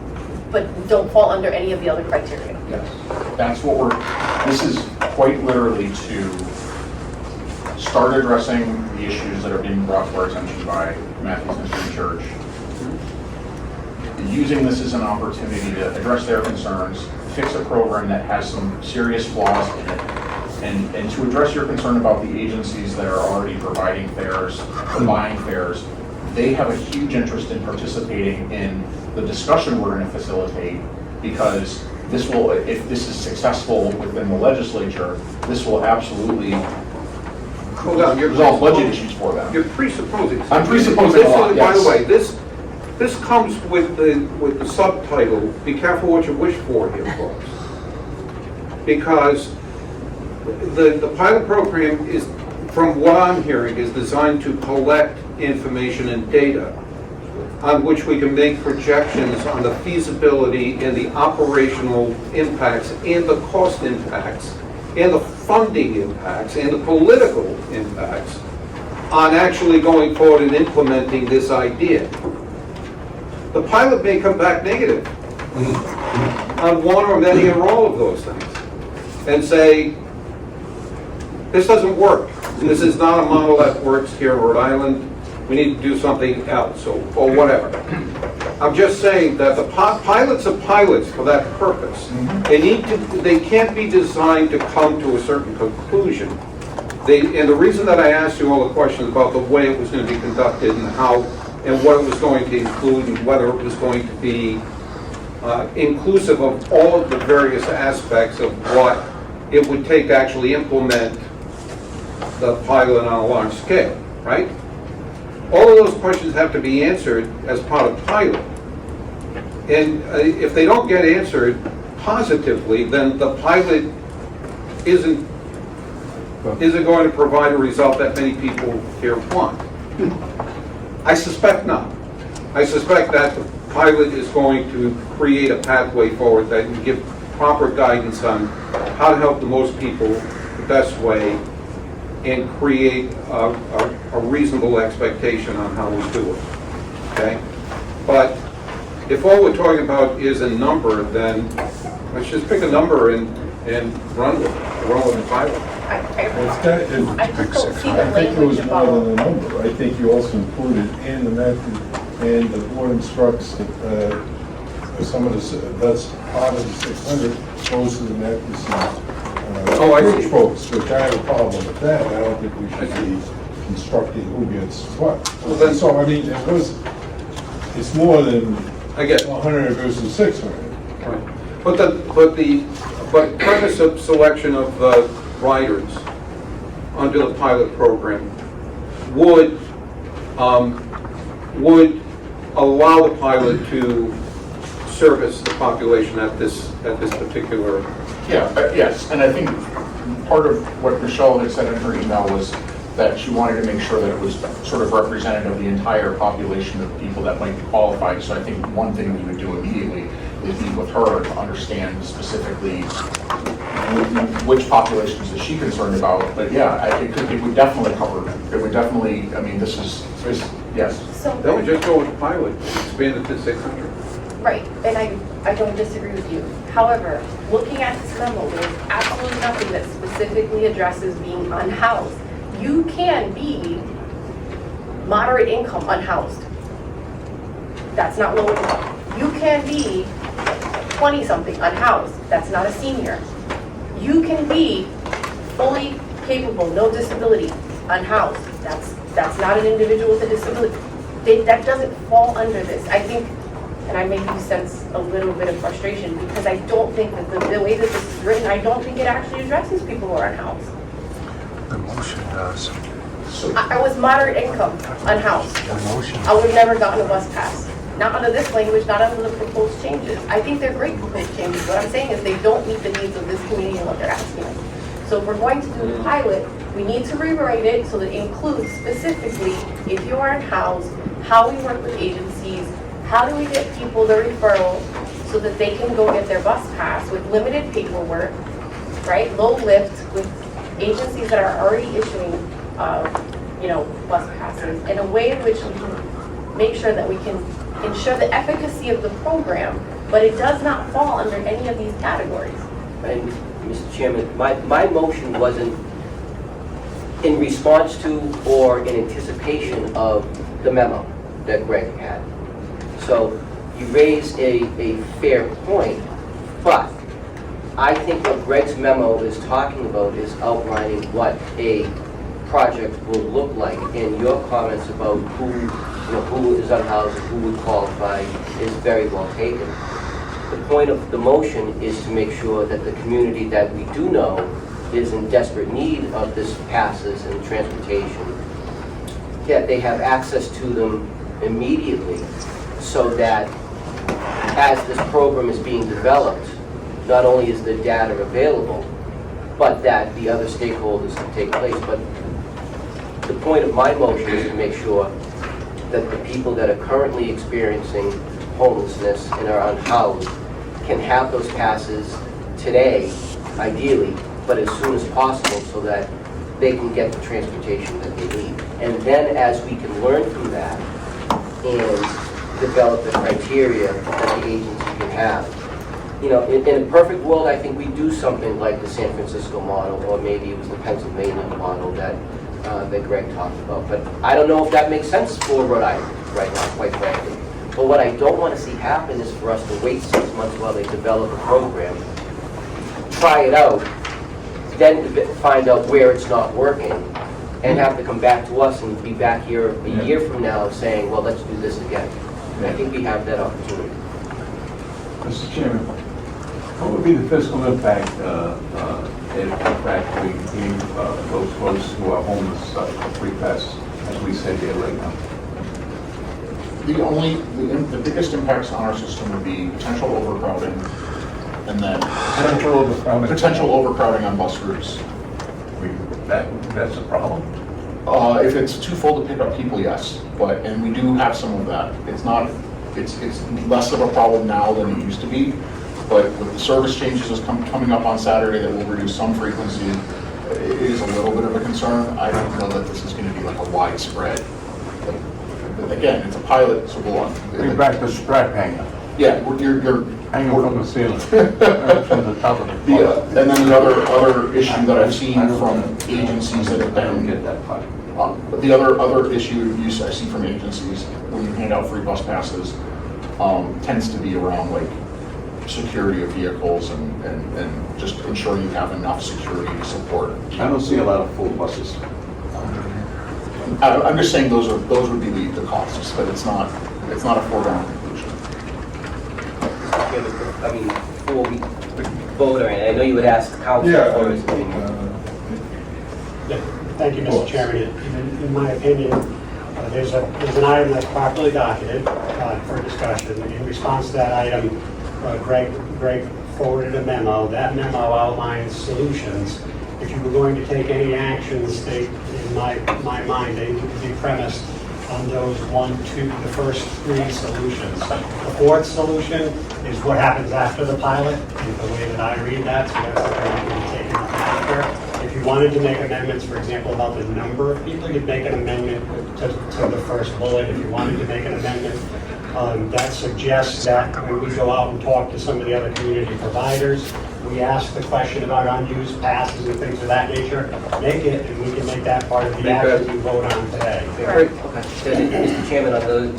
but don't fall under any of the other criteria? Yes. That's what this is quite literally to start addressing the issues that are being brought to our attention by Massachusetts United Church. Using this as an opportunity to address their concerns, fix a program that has some serious flaws in it, and to address your concern about the agencies that are already providing fares, or buying fares. They have a huge interest in participating in the discussion we're going to facilitate, because this will, if this is successful within the legislature, this will absolutely resolve budget issues for them. You're presupposing. I'm presupposing a lot, yes. By the way, this comes with the subtitle, be careful what you wish for here, folks. Because the pilot program is, from what I'm hearing, is designed to collect information and data on which we can make projections on the feasibility and the operational impacts and the cost impacts and the funding impacts and the political impacts on actually going forward and implementing this idea. The pilot may come back negative on one or many or all of those things and say, this doesn't work. This is not a model that works here in Rhode Island. We need to do something else, or whatever. I'm just saying that the pilots are pilots for that purpose. They can't be designed to come to a certain conclusion. And the reason that I asked you all the questions about the way it was going to be conducted and how and what it was going to include and whether it was going to be inclusive of all of the various aspects of what it would take to actually implement the pilot on a large scale, right? All of those questions have to be answered as part of pilot. And if they don't get answered positively, then the pilot isn't going to provide a result that many people here want. I suspect not. I suspect that the pilot is going to create a pathway forward that can give proper guidance on how to help the most people the best way and create a reasonable expectation on how we do it, okay? But if all we're talking about is a number, then let's just pick a number and run with the pilot. I It's got- I just don't see the I think it was language more than about, a number. I think you also included and the method, and the board instructs that some of that's part of the 600 goes to the Matheson Oh, I see. church folks, which I have a problem with that. I don't think we should be constructing who gets what. Well, then- So, I mean, it's more than I get it. 100 versus 600. But premise of selection of the riders under the pilot program would allow the pilot to service the population at this particular. Yeah, yes, and I think part of what Michelle had said in her email was that she wanted to make sure that it was sort of representative of the entire population of people that might be qualified. So I think one thing we would do immediately is meet with her to understand specifically which populations is she concerned about. But yeah, it would definitely cover, it would definitely, I mean, this is yes. so, Then we just go with the pilot, expand it to 600. right, and I don't disagree with you. However, looking at this memo, there's absolutely nothing that specifically addresses being unhoused. You can be moderate income unhoused. That's not low income. You can be 20-something unhoused. That's not a senior. You can be fully capable, no disability, unhoused. That's not an individual with a disability. That doesn't fall under this. I think, and I maybe sense a little bit of frustration because I don't think that the way that this is written, I don't think it actually addresses people who are unhoused. The motion does. I was moderate income, unhoused. The motion. I would have never gotten a bus pass. Not under this language, not under the proposed changes. I think they're great proposed changes. What I'm saying is they don't meet the needs of this community and what they're asking us. So if we're going to do the pilot, we need to rewrite it so that it includes specifically, if you are unhoused, how we work with agencies, how do we get people the referral so that they can go get their bus pass with limited paperwork, right? Low lift with agencies that are already issuing, bus passes in a way in which we can make sure that we can ensure the efficacy of the program, but it does not fall under any of these categories. And Mr. Chairman, my motion wasn't in response to or in anticipation of the memo that Greg had. So you raised a fair point, but I think what Greg's memo is talking about is outlining what a project will look like, and your comments about who is unhoused and who would qualify is very well taken. The point of the motion is to make sure that the community that we do know is in desperate need of this passes and transportation, that they have access to them immediately, so that as this program is being developed, not only is the data available, but that the other stakeholders can take place. But the point of my motion is to make sure that the people that are currently experiencing homelessness and are unhoused can have those passes today, ideally, but as soon as possible so that they can get the transportation that they need. And then as we can learn from that and develop the criteria that the agency can have. In a perfect world, I think we do something like the San Francisco model, or maybe it was the Pennsylvania model that Greg talked about. But I don't know if that makes sense for Rhode Island right now, quite frankly. But what I don't want to see happen is for us to wait 6 months while they develop a program, try it out, then find out where it's not working, and have to come back to us and be back here a year from now saying, well, let's do this again. And I think we have that opportunity. Mr. Chairman, what would be the fiscal impact if in fact we gave those folks who are homeless free passes, as we said here right now? The biggest impacts on our system would be potential overcrowding, and then potential overcrowding on bus routes. That's a problem. If it's too full to pick up people, yes, and we do have some of that. It's less of a problem now than it used to be, but with the service changes that's coming up on Saturday that will reduce some frequency, it is a little bit of a concern. I don't know that this is going to be like a widespread. Again, it's a pilot, so we'll. Bring back the strap hanger, Yeah, you're hanging from the ceiling, from the top of the. and then the other issue that I've seen from agencies that have I don't been, get that part. but the other issue I see from agencies when you hand out free bus passes tends to be around like security of vehicles and just ensuring you have enough security to support. I don't see a lot of full buses. I'm just saying those would be the costs, but it's not a foregone conclusion. Yeah, but, I mean, before we vote, I know you would ask council for his opinion. Thank you, Mr. Chairman. In my opinion, there's an item that's properly docketed for discussion. In response to that item, Greg forwarded a memo. That memo outlines solutions. If you were going to take any actions, in my mind, they would be premised on those the first three solutions. The fourth solution is what happens after the pilot, is the way that I read that, so that's the way you can take it after. If you wanted to make amendments, for example, about the number of people, you'd make an amendment to the first bullet. If you wanted to make an amendment that suggests that when we go out and talk to some of the other community providers, we ask the question about unused passes and things of that nature, make it, and we can make that part of the action we vote on today. Okay. Mr. Chairman, on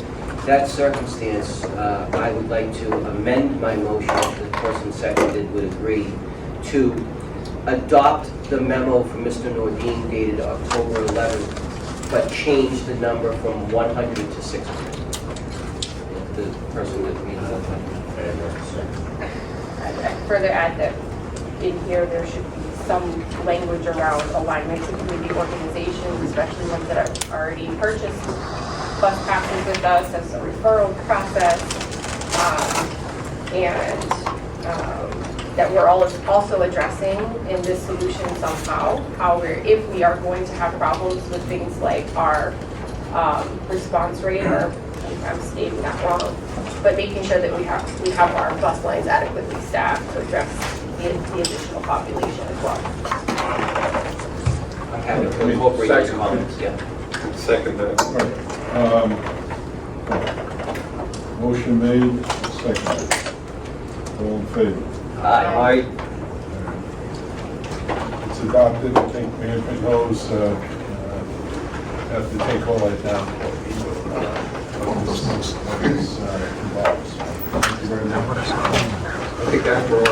that circumstance, I would like to amend my motion, if the person seconded would agree, to adopt the memo from Mr. Nordeen dated October 11th, but change the number from 100 to 600. The person that reads I'd further add that in here there should be some language around alignment to community organizations, especially ones that are already purchased bus passes with us as a referral process, and that we're also addressing in this solution somehow, if we are going to have problems with things like our response rate, or I'm stating that wrong, but making sure that we have our bus lines adequately staffed to address the additional population as well. I'm happy to incorporate those comments, yeah. Second that. Motion made, seconded. All in favor? Aye. It's adopted. I think management knows, have to take all that down. What this involves. Thank you very much. I think that's where